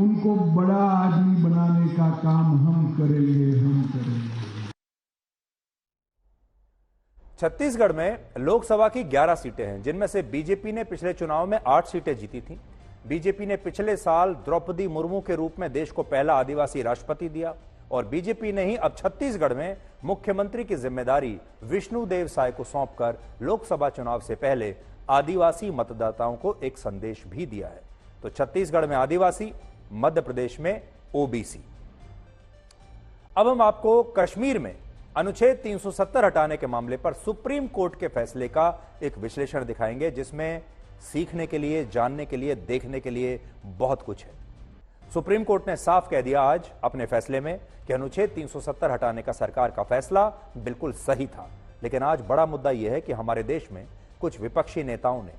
उनको बड़ा आदमी बनाने का काम हम करेंगे। छत्तीसगढ़ में लोकसभा की 11 सीटें हैं, जिनमें से बीजेपी ने पिछले चुनाव में 8 सीटें जीती थीं। बीजेपी ने पिछले साल द्रौपदी मुर्मू के रूप में देश को पहला आदिवासी राष्ट्रपति दिया, और बीजेपी ने ही अब छत्तीसगढ़ में मुख्यमंत्री की जिम्मेदारी विष्णुदेव साय को सौंपकर लोकसभा चुनाव से पहले आदिवासी मतदाताओं को एक संदेश भी दिया है। तो छत्तीसगढ़ में आदिवासी, मध्य प्रदेश में ओबीसी। अब हम आपको कश्मीर में अनुच्छेद 370 हटाने के मामले पर सुप्रीम कोर्ट के फैसले का एक विश्लेषण दिखाएंगे, जिसमें सीखने के लिए, जानने के लिए, देखने के लिए बहुत कुछ है। सुप्रीम कोर्ट ने साफ कह दिया आज अपने फैसले में कि अनुच्छेद 370 हटाने का सरकार का फैसला बिल्कुल सही था। लेकिन आज बड़ा मुद्दा यह है कि हमारे देश में कुछ विपक्षी नेताओं ने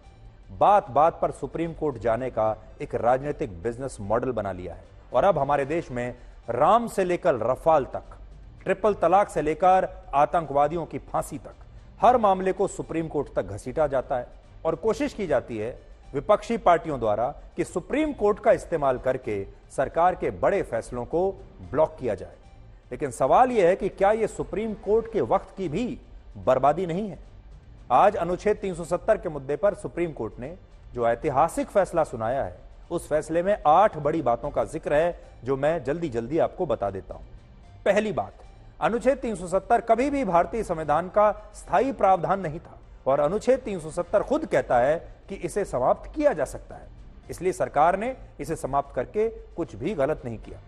बात बात पर सुप्रीम कोर्ट जाने का एक राजनीतिक बिजनेस मॉडल बना लिया है। और अब हमारे देश में राम से लेकर रफाल तक, ट्रिपल तलाक से लेकर आतंकवादियों की फांसी तक, हर मामले को सुप्रीम कोर्ट तक घसीटा जाता है और कोशिश की जाती है विपक्षी पार्टियों द्वारा कि सुप्रीम कोर्ट का इस्तेमाल करके सरकार के बड़े फैसलों को ब्लॉक किया जाए। लेकिन सवाल यह है कि क्या यह सुप्रीम कोर्ट के वक्त की भी बर्बादी नहीं है? आज अनुच्छेद 370 के मुद्दे पर सुप्रीम कोर्ट ने जो ऐतिहासिक फैसला सुनाया है, उस फैसले में 8 बड़ी बातों का जिक्र है, जो मैं जल्दी जल्दी आपको बता देता हूं। पहली बात, अनुच्छेद 370 कभी भी भारतीय संविधान का स्थायी प्रावधान नहीं था और अनुच्छेद 370 खुद कहता है कि इसे समाप्त किया जा सकता है, इसलिए सरकार ने इसे समाप्त करके कुछ भी गलत नहीं किया।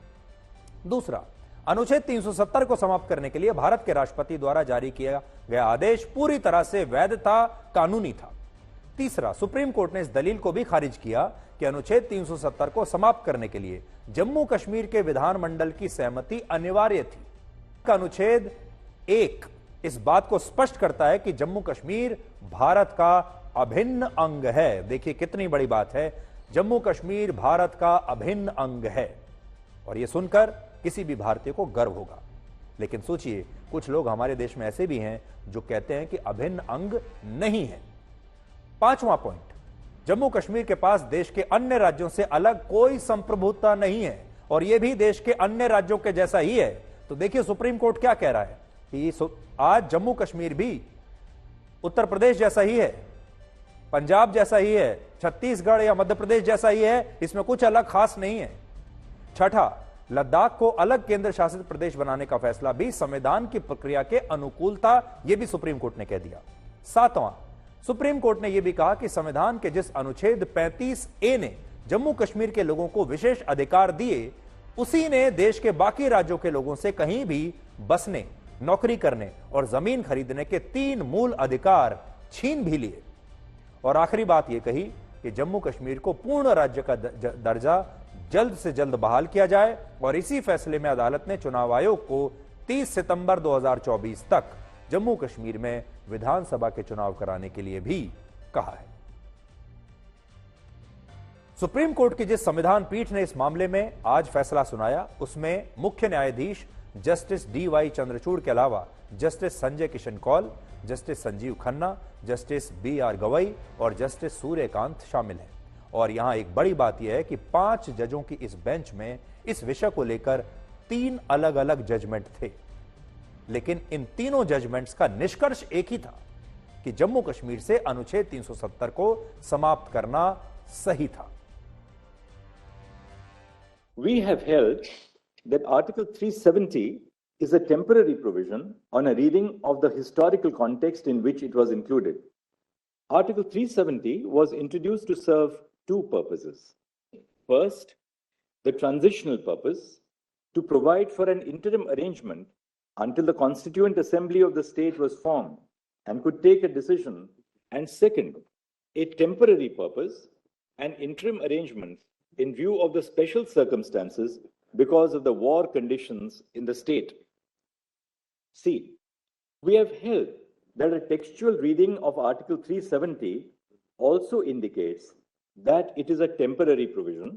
दूसरा, अनुच्छेद 370 को समाप्त करने के लिए भारत के राष्ट्रपति द्वारा जारी किया गया आदेश पूरी तरह से वैध था, कानूनी था। तीसरा, सुप्रीम कोर्ट ने इस दलील को भी खारिज किया कि अनुच्छेद 370 को समाप्त करने के लिए जम्मू कश्मीर के विधानमंडल की सहमति अनिवार्य थी। अनुच्छेद 1 इस बात को स्पष्ट करता है कि जम्मू कश्मीर भारत का अभिन्न अंग है। देखिए कितनी बड़ी बात है, जम्मू कश्मीर भारत का अभिन्न अंग है, और यह सुनकर किसी भी भारतीय को गर्व होगा। लेकिन सोचिए, कुछ लोग हमारे देश में ऐसे भी हैं जो कहते हैं कि अभिन्न अंग नहीं है। पांचवां पॉइंट, जम्मू कश्मीर के पास देश के अन्य राज्यों से अलग कोई संप्रभुता नहीं है और यह भी देश के अन्य राज्यों के जैसा ही है। तो देखिए सुप्रीम कोर्ट क्या कह रहा है कि आज जम्मू कश्मीर भी उत्तर प्रदेश जैसा ही है, पंजाब जैसा ही है, छत्तीसगढ़ या मध्य प्रदेश जैसा ही है, इसमें कुछ अलग खास नहीं है। छठा, लद्दाख को अलग केंद्र शासित प्रदेश बनाने का फैसला भी संविधान की प्रक्रिया के अनुकूल था, यह भी सुप्रीम कोर्ट ने कह दिया। सातवां, सुप्रीम कोर्ट ने यह भी कहा कि संविधान के जिस अनुच्छेद 35A ने जम्मू कश्मीर के लोगों को विशेष अधिकार दिए, उसी ने देश के बाकी राज्यों के लोगों से कहीं भी बसने, नौकरी करने और जमीन खरीदने के 3 मूल अधिकार छीन भी लिए। और आखिरी बात यह कही कि जम्मू कश्मीर को पूर्ण राज्य का दर्जा जल्द से जल्द बहाल किया जाए। और इसी फैसले में अदालत ने चुनाव आयोग को 30 सितंबर 2024 तक जम्मू कश्मीर में विधानसभा के चुनाव कराने के लिए भी कहा है। सुप्रीम कोर्ट की जिस संविधान पीठ ने इस मामले में आज फैसला सुनाया, उसमें मुख्य न्यायाधीश जस्टिस DY चंद्रचूड़ के अलावा justice Sanjay Kishan Kaul, justice Sanjiv Khanna, justice BR Gavai और जस्टिस सूर्यकांत शामिल हैं। और यहां एक बड़ी बात यह है कि 5 जजों की इस बेंच में इस विषय को लेकर 3 अलग अलग जजमेंट थे, लेकिन इन तीनों जजमेंट्स का निष्कर्ष एक ही था कि जम्मू कश्मीर से अनुच्छेद 370 को समाप्त करना सही था। We have held that Article 370 is a temporary provision on a reading of the historical context in which it was included. Article 370 was introduced to serve 2 purposes. First, the transitional purpose to provide for an interim arrangement until the Constituent Assembly of the state was formed and could take a decision. And second, a temporary purpose, an interim arrangement in view of the special circumstances because of the war conditions in the state. See, we have held that a textual reading of Article 370 also indicates that it is a temporary provision.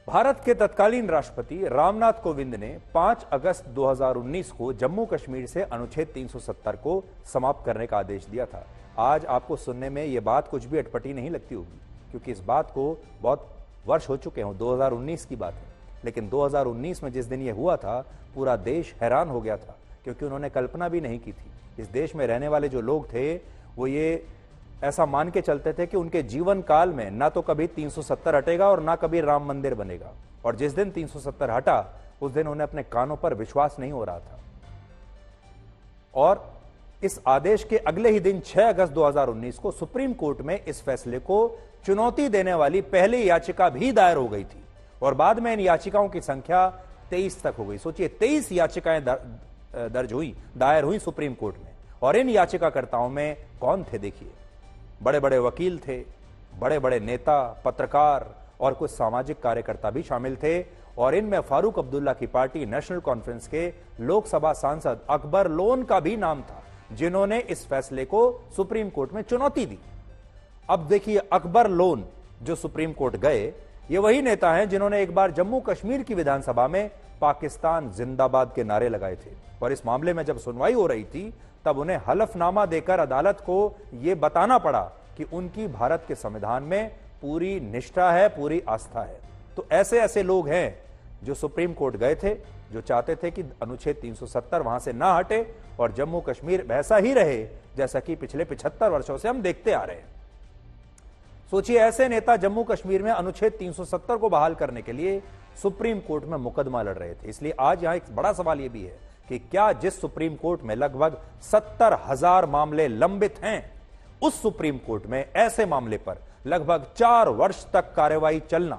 Bharat के तत्कालीन राष्ट्रपति रामनाथ कोविंद ने 5 अगस्त 2019 को जम्मू कश्मीर से अनुच्छेद 370 को समाप्त करने का आदेश दिया था। आज आपको सुनने में यह बात कुछ भी अटपटी नहीं लगती होगी, क्योंकि इस बात को बहुत वर्ष हो चुके हैं, 2019 की बात है। लेकिन 2019 में जिस दिन यह हुआ था, पूरा देश हैरान हो गया था, क्योंकि उन्होंने कल्पना भी नहीं की थी। इस देश में रहने वाले जो लोग थे, वो ये ऐसा मान के चलते थे कि उनके जीवन काल में ना तो कभी 370 हटेगा और ना कभी राम मंदिर बनेगा। और जिस दिन 370 हटा, उस दिन उन्हें अपने कानों पर विश्वास नहीं हो रहा था। और इस आदेश के अगले ही दिन 6 अगस्त 2019 को सुप्रीम कोर्ट में इस फैसले को चुनौती देने वाली पहली याचिका भी दायर हो गई थी और बाद में इन याचिकाओं की संख्या 23 तक हो गई। सोचिए 23 याचिकाएं दायर हुई सुप्रीम कोर्ट में। और इन याचिकाकर्ताओं में कौन थे देखिए, बड़े बड़े वकील थे, बड़े बड़े नेता, पत्रकार और कुछ सामाजिक कार्यकर्ता भी शामिल थे। और इनमें फारूक अब्दुल्ला की पार्टी नेशनल कॉन्फ्रेंस के लोकसभा सांसद अकबर लोन का भी नाम था, जिन्होंने इस फैसले को सुप्रीम कोर्ट में चुनौती दी। अब देखिए अकबर लोन जो सुप्रीम कोर्ट गए, ये वही नेता हैं जिन्होंने एक बार जम्मू कश्मीर की विधानसभा में पाकिस्तान जिंदाबाद के नारे लगाए थे। और इस मामले में जब सुनवाई हो रही थी तब उन्हें हलफनामा देकर अदालत को यह बताना पड़ा कि उनकी भारत के संविधान में पूरी निष्ठा है, पूरी आस्था है। तो ऐसे ऐसे लोग हैं जो सुप्रीम कोर्ट गए थे, जो चाहते थे कि अनुच्छेद 370 वहां से ना हटे और जम्मू कश्मीर वैसा ही रहे जैसा कि पिछले 75 वर्षों से हम देखते आ रहे हैं। सोचिए ऐसे नेता जम्मू कश्मीर में अनुच्छेद 370 को बहाल करने के लिए सुप्रीम कोर्ट में मुकदमा लड़ रहे थे। इसलिए आज यहां एक बड़ा सवाल यह भी है कि क्या जिस सुप्रीम कोर्ट में लगभग 70,000 मामले लंबित हैं, उस सुप्रीम कोर्ट में ऐसे मामले पर लगभग 4 वर्ष तक कार्रवाई चलना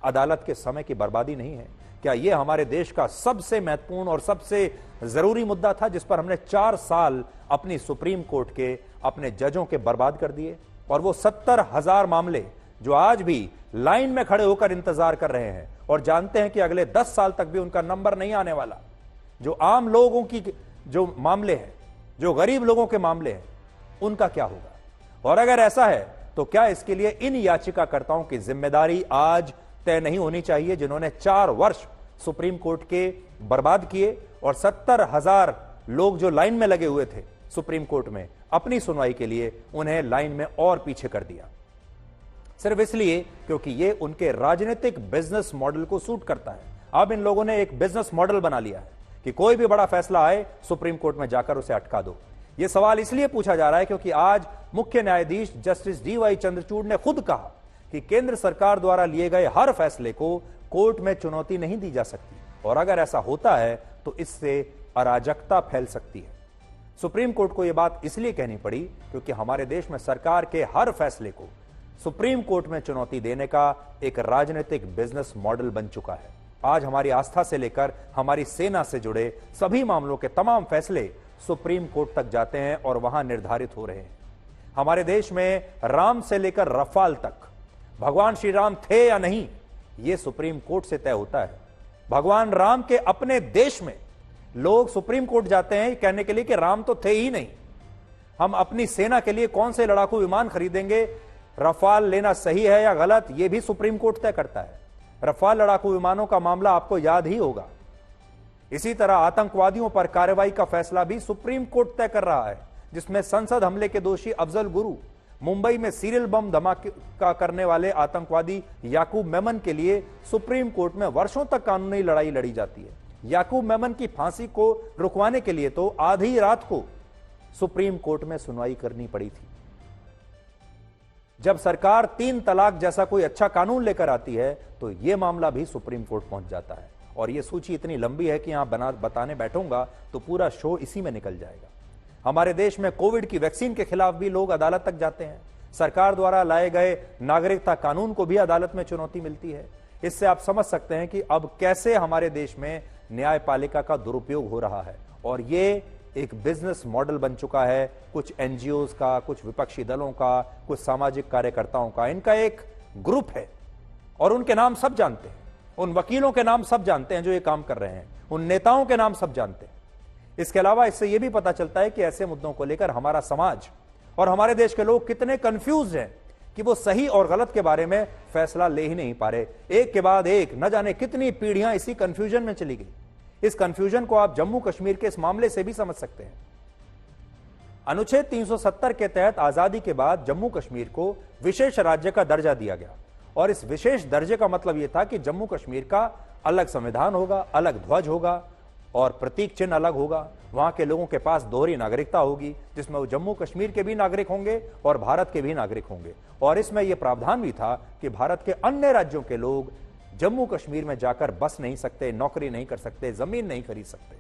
अदालत के समय की बर्बादी नहीं है? क्या यह हमारे देश का सबसे महत्वपूर्ण और सबसे जरूरी मुद्दा था जिस पर हमने 4 साल अपनी सुप्रीम कोर्ट के, अपने जजों के बर्बाद कर दिए? और वो 70,000 मामले जो आज भी लाइन में खड़े होकर इंतजार कर रहे हैं और जानते हैं कि अगले 10 साल तक भी उनका नंबर नहीं आने वाला, जो आम लोगों की जो मामले हैं, जो गरीब लोगों के मामले हैं, उनका क्या होगा? और अगर ऐसा है तो क्या इसके लिए इन याचिकाकर्ताओं की जिम्मेदारी आज तय नहीं होनी चाहिए, जिन्होंने 4 वर्ष सुप्रीम कोर्ट के बर्बाद किए और 70,000 लोग जो लाइन में लगे हुए थे सुप्रीम कोर्ट में अपनी सुनवाई के लिए, उन्हें लाइन में और पीछे कर दिया, सिर्फ इसलिए क्योंकि ये उनके राजनीतिक बिजनेस मॉडल को सूट करता है। अब इन लोगों ने एक बिजनेस मॉडल बना लिया है कि कोई भी बड़ा फैसला आए सुप्रीम कोर्ट में जाकर उसे अटका दो। यह सवाल इसलिए पूछा जा रहा है क्योंकि आज मुख्य न्यायाधीश जस्टिस DY चंद्रचूड़ ने खुद कहा कि केंद्र सरकार द्वारा लिए गए हर फैसले को कोर्ट में चुनौती नहीं दी जा सकती, और अगर ऐसा होता है तो इससे अराजकता फैल सकती है। सुप्रीम कोर्ट को यह बात इसलिए कहनी पड़ी क्योंकि हमारे देश में सरकार के हर फैसले को सुप्रीम कोर्ट में चुनौती देने का एक राजनीतिक बिजनेस मॉडल बन चुका है। आज हमारी आस्था से लेकर हमारी सेना से जुड़े सभी मामलों के तमाम फैसले सुप्रीम कोर्ट तक जाते हैं और वहां निर्धारित हो रहे हैं। हमारे देश में राम से लेकर रफाल तक, भगवान श्री राम थे या नहीं, यह सुप्रीम कोर्ट से तय होता है। भगवान राम के अपने देश में लोग सुप्रीम कोर्ट जाते हैं कहने के लिए कि राम तो थे ही नहीं। हम अपनी सेना के लिए कौन से लड़ाकू विमान खरीदेंगे, रफाल लेना सही है या गलत, यह भी सुप्रीम कोर्ट तय करता है। रफाल लड़ाकू विमानों का मामला आपको याद ही होगा। इसी तरह आतंकवादियों पर कार्रवाई का फैसला भी सुप्रीम कोर्ट तय कर रहा है, जिसमें संसद हमले के दोषी अफजल गुरु, मुंबई में सीरियल बम धमाका करने वाले आतंकवादी याकूब मेमन के लिए सुप्रीम कोर्ट में वर्षों तक कानूनी लड़ाई लड़ी जाती है। याकूब मेमन की फांसी को रुकवाने के लिए तो आधी रात को सुप्रीम कोर्ट में सुनवाई करनी पड़ी थी। जब सरकार 3 तलाक जैसा कोई अच्छा कानून लेकर आती है तो यह मामला भी सुप्रीम कोर्ट पहुंच जाता है। और यह सूची इतनी लंबी है कि यहां बताने बैठूंगा तो पूरा शो इसी में निकल जाएगा। हमारे देश में कोविड की वैक्सीन के खिलाफ भी लोग अदालत तक जाते हैं। सरकार द्वारा लाए गए नागरिकता कानून को भी अदालत में चुनौती मिलती है। इससे आप समझ सकते हैं कि अब कैसे हमारे देश में न्यायपालिका का दुरुपयोग हो रहा है और ये एक बिजनेस मॉडल बन चुका है कुछ एनजीओज का, कुछ विपक्षी दलों का, कुछ सामाजिक कार्यकर्ताओं का। इनका एक ग्रुप है और उनके नाम सब जानते हैं, उन वकीलों के नाम सब जानते हैं जो ये काम कर रहे हैं, उन नेताओं के नाम सब जानते हैं। इसके अलावा इससे यह भी पता चलता है कि ऐसे मुद्दों को लेकर हमारा समाज और हमारे देश के लोग कितने कंफ्यूज हैं कि वो सही और गलत के बारे में फैसला ले ही नहीं पा रहे। एक के बाद एक न जाने कितनी पीढ़ियां इसी कंफ्यूजन में चली गई। इस कंफ्यूजन को आप जम्मू कश्मीर के इस मामले से भी समझ सकते हैं। अनुच्छेद 370 के तहत आजादी के बाद जम्मू कश्मीर को विशेष राज्य का दर्जा दिया गया और इस विशेष दर्जे का मतलब यह था कि जम्मू कश्मीर का अलग संविधान होगा, अलग ध्वज होगा और प्रतीक चिन्ह अलग होगा। वहां के लोगों के पास दोहरी नागरिकता होगी जिसमें वो जम्मू कश्मीर के भी नागरिक होंगे और भारत के भी नागरिक होंगे। और इसमें यह प्रावधान भी था कि भारत के अन्य राज्यों के लोग जम्मू कश्मीर में जाकर बस नहीं सकते, नौकरी नहीं कर सकते, जमीन नहीं खरीद सकते।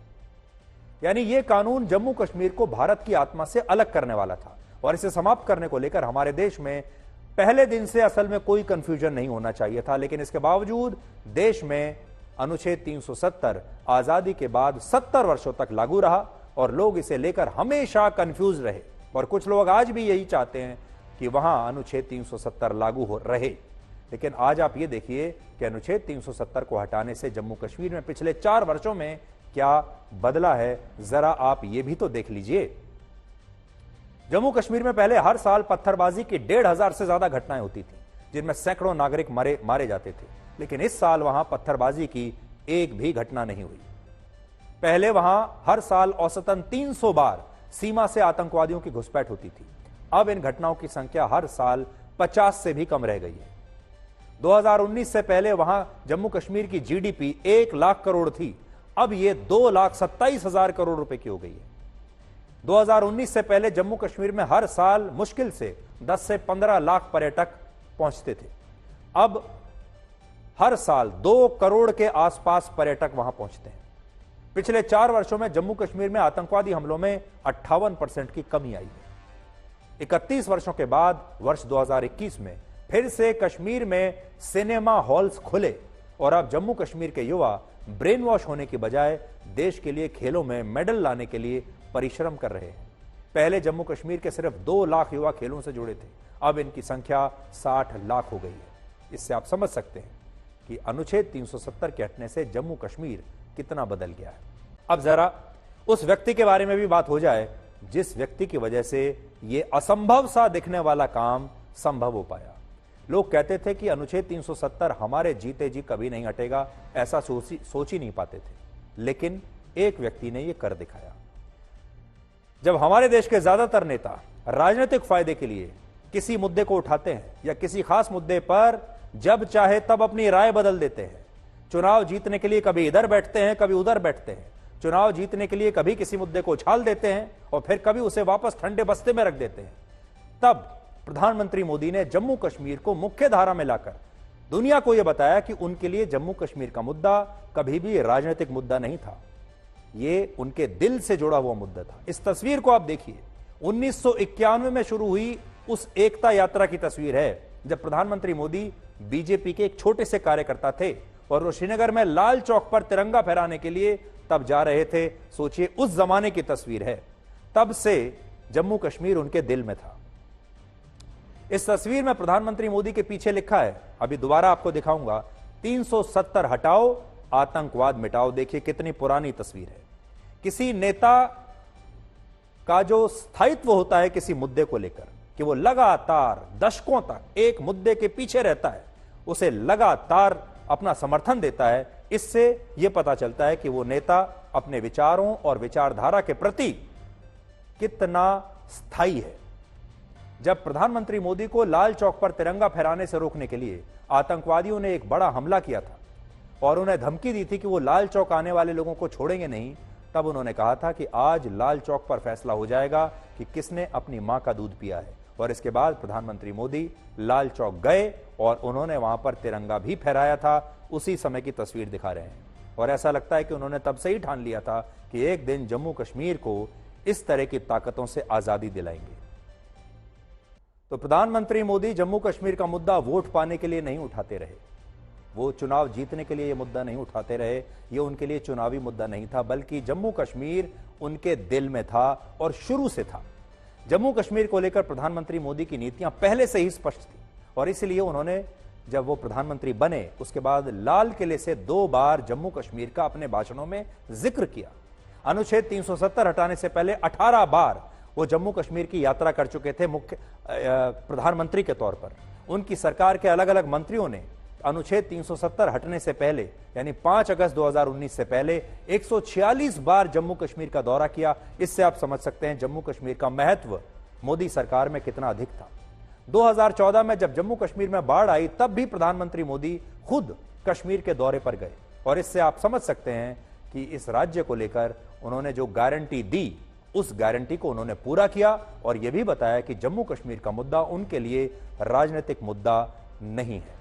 यानी यह कानून जम्मू कश्मीर को भारत की आत्मा से अलग करने वाला था और इसे समाप्त करने को लेकर हमारे देश में पहले दिन से असल में कोई कंफ्यूजन नहीं होना चाहिए था, लेकिन इसके बावजूद देश में अनुच्छेद 370 आजादी के बाद 70 वर्षों तक लागू रहा और लोग इसे लेकर हमेशा कंफ्यूज रहे। और कुछ लोग आज भी यही चाहते हैं कि वहां अनुच्छेद 370 लागू हो रहे। लेकिन आज आप ये देखिए कि अनुच्छेद 370 को हटाने से जम्मू कश्मीर में पिछले 4 वर्षों में क्या बदला है, जरा आप ये भी तो देख लीजिए। जम्मू कश्मीर में पहले हर साल पत्थरबाजी की 1,500 से ज्यादा घटनाएं होती थी, जिनमें सैकड़ों नागरिक मारे जाते थे। लेकिन इस साल वहां पत्थरबाजी की एक भी घटना नहीं हुई। पहले वहां हर साल औसतन 300 बार सीमा से आतंकवादियों की घुसपैठ होती थी। अब इन घटनाओं की संख्या हर साल 50 से भी कम रह गई है। 2019 से पहले वहां जम्मू कश्मीर की जीडीपी 1 लाख करोड़ थी, अब यह 2,27,000 करोड़ रुपए की हो गई है। 2019 से पहले जम्मू कश्मीर में हर साल मुश्किल से 10 से 15 लाख पर्यटक पहुंचते थे, अब हर साल 2 करोड़ के आसपास पर्यटक वहां पहुंचते हैं। पिछले 4 वर्षों में जम्मू कश्मीर में आतंकवादी हमलों में 58% की कमी आई है। 31 वर्षों के बाद वर्ष 2021 में फिर से कश्मीर में सिनेमा हॉल्स खुले और अब जम्मू कश्मीर के युवा ब्रेन वॉश होने की बजाय देश के लिए खेलों में मेडल लाने के लिए परिश्रम कर रहे हैं। पहले जम्मू कश्मीर के सिर्फ 2 लाख युवा खेलों से जुड़े थे, अब इनकी संख्या 60 लाख हो गई है। इससे आप समझ सकते हैं कि अनुच्छेद 370 के हटने से जम्मू कश्मीर कितना बदल गया है। अब जरा उस व्यक्ति के बारे में भी बात हो जाए जिस व्यक्ति की वजह से यह असंभव सा दिखने वाला काम संभव हो पाया। लोग कहते थे कि अनुच्छेद 370 हमारे जीते जी कभी नहीं हटेगा, ऐसा सोच ही नहीं पाते थे। लेकिन एक व्यक्ति ने यह कर दिखाया। जब हमारे देश के ज्यादातर नेता राजनीतिक फायदे के लिए किसी मुद्दे को उठाते हैं या किसी खास मुद्दे पर जब चाहे तब अपनी राय बदल देते हैं, चुनाव जीतने के लिए कभी इधर बैठते हैं कभी उधर बैठते हैं, चुनाव जीतने के लिए कभी किसी मुद्दे को उछाल देते हैं और फिर कभी उसे वापस ठंडे बस्ते में रख देते हैं, तब प्रधानमंत्री मोदी ने जम्मू कश्मीर को मुख्य धारा में लाकर दुनिया को यह बताया कि उनके लिए जम्मू कश्मीर का मुद्दा कभी भी राजनीतिक मुद्दा नहीं था, ये उनके दिल से जुड़ा हुआ मुद्दा था। इस तस्वीर को आप देखिए, 1991 में शुरू हुई उस एकता यात्रा की तस्वीर है, जब प्रधानमंत्री मोदी बीजेपी के एक छोटे से कार्यकर्ता थे और वो श्रीनगर में लाल चौक पर तिरंगा फहराने के लिए तब जा रहे थे। सोचिए, उस जमाने की तस्वीर है। तब से जम्मू कश्मीर उनके दिल में था। इस तस्वीर में प्रधानमंत्री मोदी के पीछे लिखा है, अभी दोबारा आपको दिखाऊंगा, 370 हटाओ, आतंकवाद मिटाओ। देखिए कितनी पुरानी तस्वीर है। किसी नेता का जो स्थायित्व होता है किसी मुद्दे को लेकर, कि वो लगातार दशकों तक एक मुद्दे के पीछे रहता है, उसे लगातार अपना समर्थन देता है, इससे यह पता चलता है कि वो नेता अपने विचारों और विचारधारा के प्रति कितना स्थायी है। जब प्रधानमंत्री मोदी को लाल चौक पर तिरंगा फहराने से रोकने के लिए आतंकवादियों ने एक बड़ा हमला किया था और उन्हें धमकी दी थी कि वो लाल चौक आने वाले लोगों को छोड़ेंगे नहीं, तब उन्होंने कहा था कि आज लाल चौक पर फैसला हो जाएगा कि किसने अपनी मां का दूध पिया है। और इसके बाद प्रधानमंत्री मोदी लाल चौक गए और उन्होंने वहां पर तिरंगा भी फहराया था। उसी समय की तस्वीर दिखा रहे हैं और ऐसा लगता है कि उन्होंने तब से ही ठान लिया था कि एक दिन जम्मू कश्मीर को इस तरह की ताकतों से आजादी दिलाएंगे। तो प्रधानमंत्री मोदी जम्मू कश्मीर का मुद्दा वोट पाने के लिए नहीं उठाते रहे, वो चुनाव जीतने के लिए यह मुद्दा नहीं उठाते रहे, ये उनके लिए चुनावी मुद्दा नहीं था, बल्कि जम्मू कश्मीर उनके दिल में था और शुरू से था। जम्मू कश्मीर को लेकर प्रधानमंत्री मोदी की नीतियां पहले से ही स्पष्ट थी और इसलिए उन्होंने जब वो प्रधानमंत्री बने उसके बाद लाल किले से 2 बार जम्मू कश्मीर का अपने भाषणों में जिक्र किया। अनुच्छेद 370 हटाने से पहले 18 बार वो जम्मू कश्मीर की यात्रा कर चुके थे मुख्य प्रधानमंत्री के तौर पर। उनकी सरकार के अलग अलग मंत्रियों ने अनुच्छेद 370 हटने से पहले यानी 5 अगस्त 2019 से पहले 146 बार जम्मू कश्मीर का दौरा किया। इससे आप समझ सकते हैं जम्मू कश्मीर का महत्व मोदी सरकार में कितना अधिक था। 2014 में जब जम्मू कश्मीर में बाढ़ आई तब भी प्रधानमंत्री मोदी खुद कश्मीर के दौरे पर गए और इससे आप समझ सकते हैं कि इस राज्य को लेकर उन्होंने जो गारंटी दी उस गारंटी को उन्होंने पूरा किया और यह भी बताया कि जम्मू कश्मीर का मुद्दा उनके लिए राजनीतिक मुद्दा नहीं है।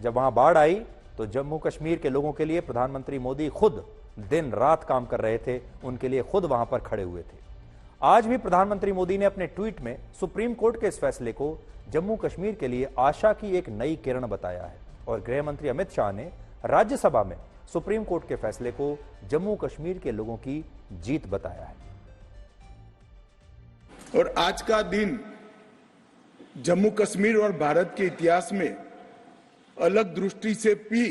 जब वहां बाढ़ आई तो जम्मू कश्मीर के लोगों के लिए प्रधानमंत्री मोदी खुद दिन रात काम कर रहे थे, उनके लिए खुद वहां पर खड़े हुए थे। आज भी प्रधानमंत्री मोदी ने अपने ट्वीट में सुप्रीम कोर्ट के इस फैसले को जम्मू कश्मीर के लिए आशा की एक नई किरण बताया है और गृह मंत्री अमित शाह ने राज्यसभा में सुप्रीम कोर्ट के फैसले को जम्मू कश्मीर के लोगों की जीत बताया है। और आज का दिन जम्मू कश्मीर और भारत के इतिहास में अलग दृष्टि से भी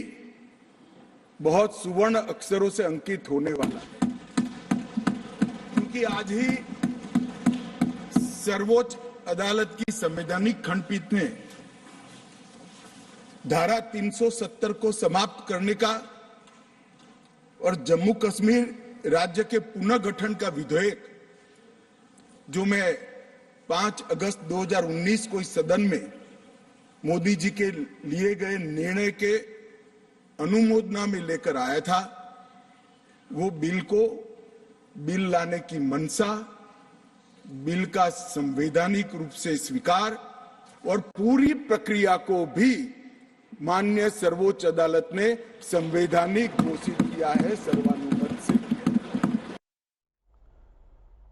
बहुत सुवर्ण अक्षरों से अंकित होने वाला है, क्योंकि आज ही सर्वोच्च अदालत की संवैधानिक खंडपीठ ने धारा 370 को समाप्त करने का और जम्मू कश्मीर राज्य के पुनर्गठन का विधेयक, जो मैं 5 अगस्त 2019 को इस सदन में मोदी जी के लिए गए निर्णय के अनुमोदना में लेकर आया था, वो बिल लाने की मंशा, बिल का संवैधानिक रूप से स्वीकार और पूरी प्रक्रिया को भी माननीय सर्वोच्च अदालत ने संवैधानिक घोषित किया है, सर्वानुमत से।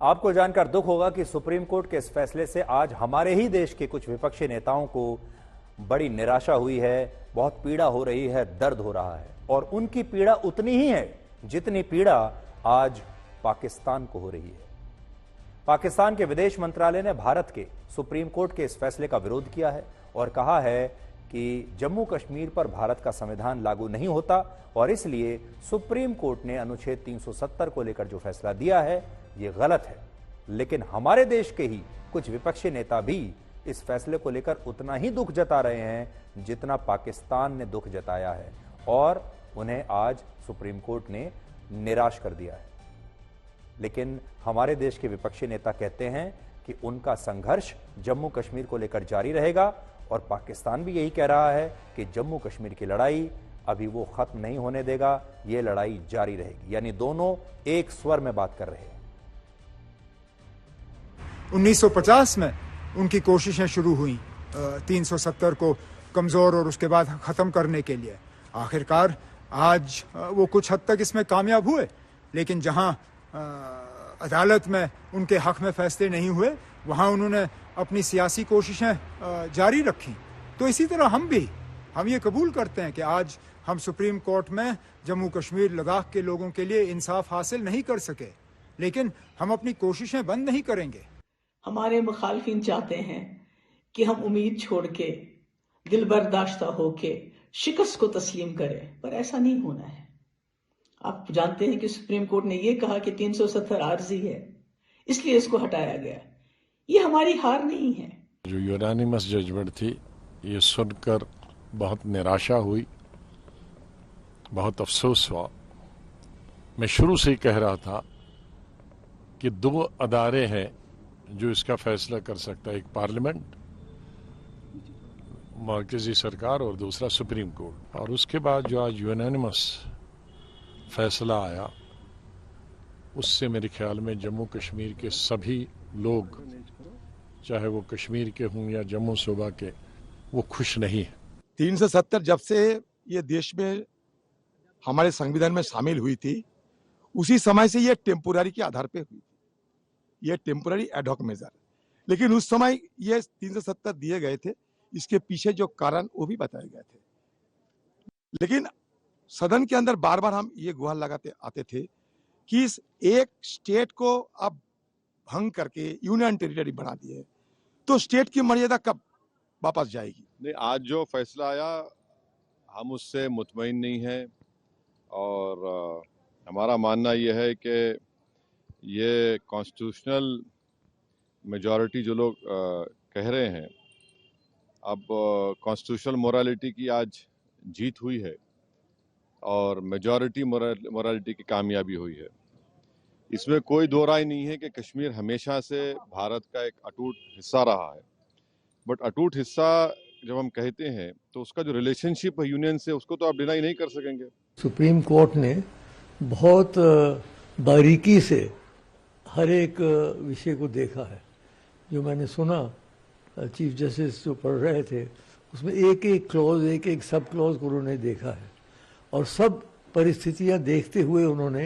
आपको जानकर दुख होगा कि सुप्रीम कोर्ट के इस फैसले से आज हमारे ही देश के कुछ विपक्षी नेताओं को बड़ी निराशा हुई है, बहुत पीड़ा हो रही है, दर्द हो रहा है और उनकी पीड़ा उतनी ही है जितनी पीड़ा आज पाकिस्तान को हो रही है। पाकिस्तान के विदेश मंत्रालय ने भारत के सुप्रीम कोर्ट के इस फैसले का विरोध किया है और कहा है कि जम्मू कश्मीर पर भारत का संविधान लागू नहीं होता और इसलिए सुप्रीम कोर्ट ने अनुच्छेद 370 को लेकर जो फैसला दिया है ये गलत है। लेकिन हमारे देश के ही कुछ विपक्षी नेता भी इस फैसले को लेकर उतना ही दुख जता रहे हैं जितना पाकिस्तान ने दुख जताया है और उन्हें आज सुप्रीम कोर्ट ने निराश कर दिया है। लेकिन हमारे देश के विपक्षी नेता कहते हैं कि उनका संघर्ष जम्मू कश्मीर को लेकर जारी रहेगा और पाकिस्तान भी यही कह रहा है कि जम्मू कश्मीर की लड़ाई अभी वो खत्म नहीं होने देगा, ये लड़ाई जारी रहेगी। यानी दोनों एक स्वर में बात कर रहे हैं। 1950 में उनकी कोशिशें शुरू हुई 370 को कमजोर और उसके बाद खत्म करने के लिए। आखिरकार आज वो कुछ हद तक इसमें कामयाब हुए, लेकिन जहां अदालत में उनके हक में फैसले नहीं हुए वहां उन्होंने अपनी सियासी कोशिशें जारी रखी। तो इसी तरह हम ये कबूल करते हैं कि आज हम सुप्रीम कोर्ट में जम्मू कश्मीर लद्दाख के लोगों के लिए इंसाफ हासिल नहीं कर सके, लेकिन हम अपनी कोशिशें बंद नहीं करेंगे। हमारे मुखालफिन चाहते हैं कि हम उम्मीद छोड़ के दिल बर्दाश्ता होके शिकस्त को तस्लीम करें, पर ऐसा नहीं होना है। आप जानते हैं कि सुप्रीम कोर्ट ने यह कहा कि 370 आर्जी है, इसलिए इसको हटाया गया। ये हमारी हार नहीं है। जो यूनानिमस जजमेंट थी, ये सुनकर बहुत निराशा हुई, बहुत अफसोस हुआ। मैं शुरू से ही कह रहा था कि 2 अदारे हैं जो इसका फैसला कर सकता है, एक पार्लियामेंट, मरकजी सरकार और दूसरा सुप्रीम कोर्ट। और उसके बाद जो आज यूनानिमस फैसला आया उससे मेरे ख्याल में जम्मू कश्मीर के सभी लोग, चाहे वो कश्मीर के हों या जम्मू सूबा के, वो खुश नहीं है। 370 जब से ये देश में हमारे संविधान में शामिल हुई थी, उसी समय से ये टेम्पोररी के आधार पे हुई, ये टेम्पोररी एडहॉक मेजर। लेकिन उस समय ये 370 दिए गए थे, इसके पीछे जो कारण वो भी बताए गए थे। लेकिन सदन के अंदर बार बार हम ये गुहार लगाते आते थे कि इस एक स्टेट को अब भंग करके यूनियन टेरिटरी बना दिए तो स्टेट की मर्यादा कब वापस जाएगी। नहीं, आज जो फैसला आया हम उससे मुतमईन नहीं हैं और हमारा मानना यह है कि ये कॉन्स्टिट्यूशनल मेजॉरिटी जो लोग कह रहे हैं, अब कॉन्स्टिट्यूशनल मोरालिटी की आज जीत हुई है और मेजॉरिटी मोरालिटी की कामयाबी हुई है। इसमें कोई दो राय नहीं है कि कश्मीर हमेशा से भारत का एक अटूट हिस्सा रहा है, बट अटूट हिस्सा जब हम कहते हैं तो उसका जो रिलेशनशिप है यूनियन से, उसको तो आप डिनाई नहीं कर सकेंगे। सुप्रीम कोर्ट ने बहुत बारीकी से हर एक विषय को देखा है। जो मैंने सुना चीफ जस्टिस जो पढ़ रहे थे, उसमें एक एक क्लॉज, एक एक सब क्लॉज को उन्होंने देखा है और सब परिस्थितियां देखते हुए उन्होंने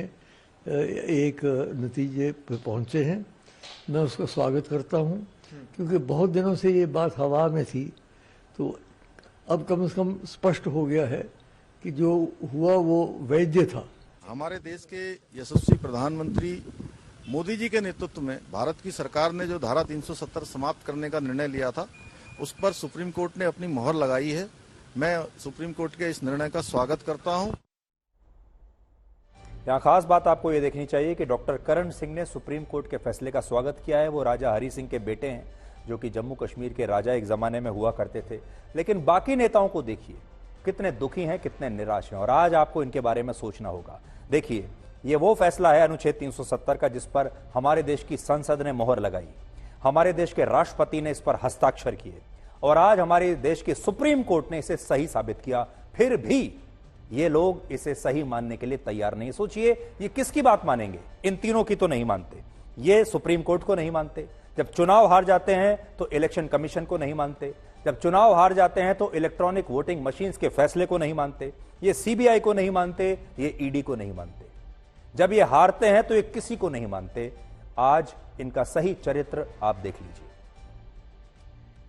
एक नतीजे पर पहुंचे हैं। मैं उसका स्वागत करता हूँ, क्योंकि बहुत दिनों से ये बात हवा में थी। तो अब कम से कम स्पष्ट हो गया है कि जो हुआ वो वैध था। हमारे देश के यशस्वी प्रधानमंत्री मोदी जी के नेतृत्व में भारत की सरकार ने जो धारा 370 समाप्त करने का निर्णय लिया था, उस पर सुप्रीम कोर्ट ने अपनी मोहर लगाई है। मैं सुप्रीम कोर्ट के इस निर्णय का स्वागत करता हूं। यहाँ खास बात आपको ये देखनी चाहिए कि डॉक्टर करण सिंह ने सुप्रीम कोर्ट के फैसले का स्वागत किया है। वो राजा हरि सिंह के बेटे हैं, जो कि जम्मू कश्मीर के राजा एक जमाने में हुआ करते थे। लेकिन बाकी नेताओं को देखिए, कितने दुखी हैं, कितने निराश हैं, और आज आपको इनके बारे में सोचना होगा। देखिए, ये वो फैसला है अनुच्छेद 370 का, जिस पर हमारे देश की संसद ने मोहर लगाई, हमारे देश के राष्ट्रपति ने इस पर हस्ताक्षर किए, और आज हमारे देश की सुप्रीम कोर्ट ने इसे सही साबित किया। फिर भी ये लोग इसे सही मानने के लिए तैयार नहीं। सोचिए, ये किसकी बात मानेंगे? इन तीनों की तो नहीं मानते। ये सुप्रीम कोर्ट को नहीं मानते, जब चुनाव हार जाते हैं तो इलेक्शन कमीशन को नहीं मानते, जब चुनाव हार जाते हैं तो इलेक्ट्रॉनिक वोटिंग मशीन्स के फैसले को नहीं मानते, ये सीबीआई को नहीं मानते, ये ईडी को नहीं मानते। जब ये हारते हैं तो ये किसी को नहीं मानते। आज इनका सही चरित्र आप देख लीजिए।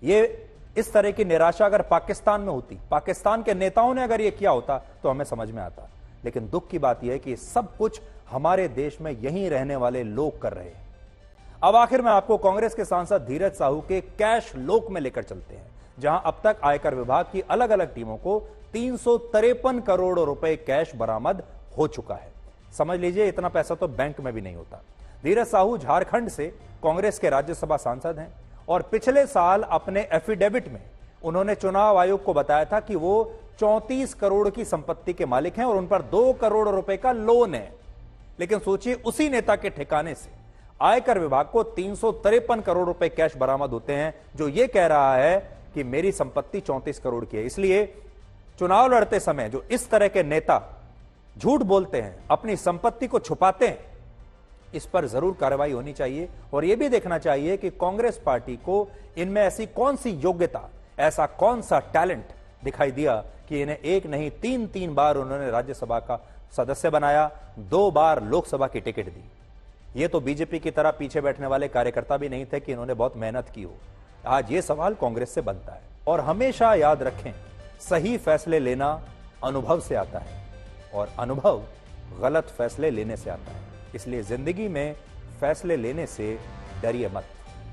ये इस तरह की निराशा अगर पाकिस्तान में होती, पाकिस्तान के नेताओं ने अगर ये किया होता, तो हमें समझ में आता। लेकिन दुख की बात यह है कि सब कुछ हमारे देश में यहीं रहने वाले लोग कर रहे हैं। अब आखिर में आपको कांग्रेस के सांसद धीरज साहू के कैश लोक में लेकर चलते हैं, जहां अब तक आयकर विभाग की अलग अलग टीमों को 353 करोड़ रुपए कैश बरामद हो चुका है। समझ लीजिए, इतना पैसा तो बैंक में भी नहीं होता। धीरज साहू झारखंड से कांग्रेस के राज्यसभा सांसद हैं, और पिछले साल अपने एफिडेविट में उन्होंने चुनाव आयोग को बताया था कि वो 34 करोड़ की संपत्ति के मालिक हैं और उन पर 2 करोड़ रुपए का लोन है। लेकिन सोचिए, उसी नेता के ठिकाने से आयकर विभाग को 353 करोड़ रुपए कैश बरामद होते हैं, जो ये कह रहा है कि मेरी संपत्ति 34 करोड़ की है। इसलिए चुनाव लड़ते समय जो इस तरह के नेता झूठ बोलते हैं, अपनी संपत्ति को छुपाते हैं, इस पर जरूर कार्रवाई होनी चाहिए। और यह भी देखना चाहिए कि कांग्रेस पार्टी को इनमें ऐसी कौन सी योग्यता, ऐसा कौन सा टैलेंट दिखाई दिया कि इन्हें एक नहीं 3 बार उन्होंने राज्यसभा का सदस्य बनाया, 2 बार लोकसभा की टिकट दी। ये तो बीजेपी की तरह पीछे बैठने वाले कार्यकर्ता भी नहीं थे कि इन्होंने बहुत मेहनत की हो। आज ये सवाल कांग्रेस से बनता है। और हमेशा याद रखें, सही फैसले लेना अनुभव से आता है, और अनुभव गलत फैसले लेने से आता है। इसलिए जिंदगी में फैसले लेने से डरिए मत।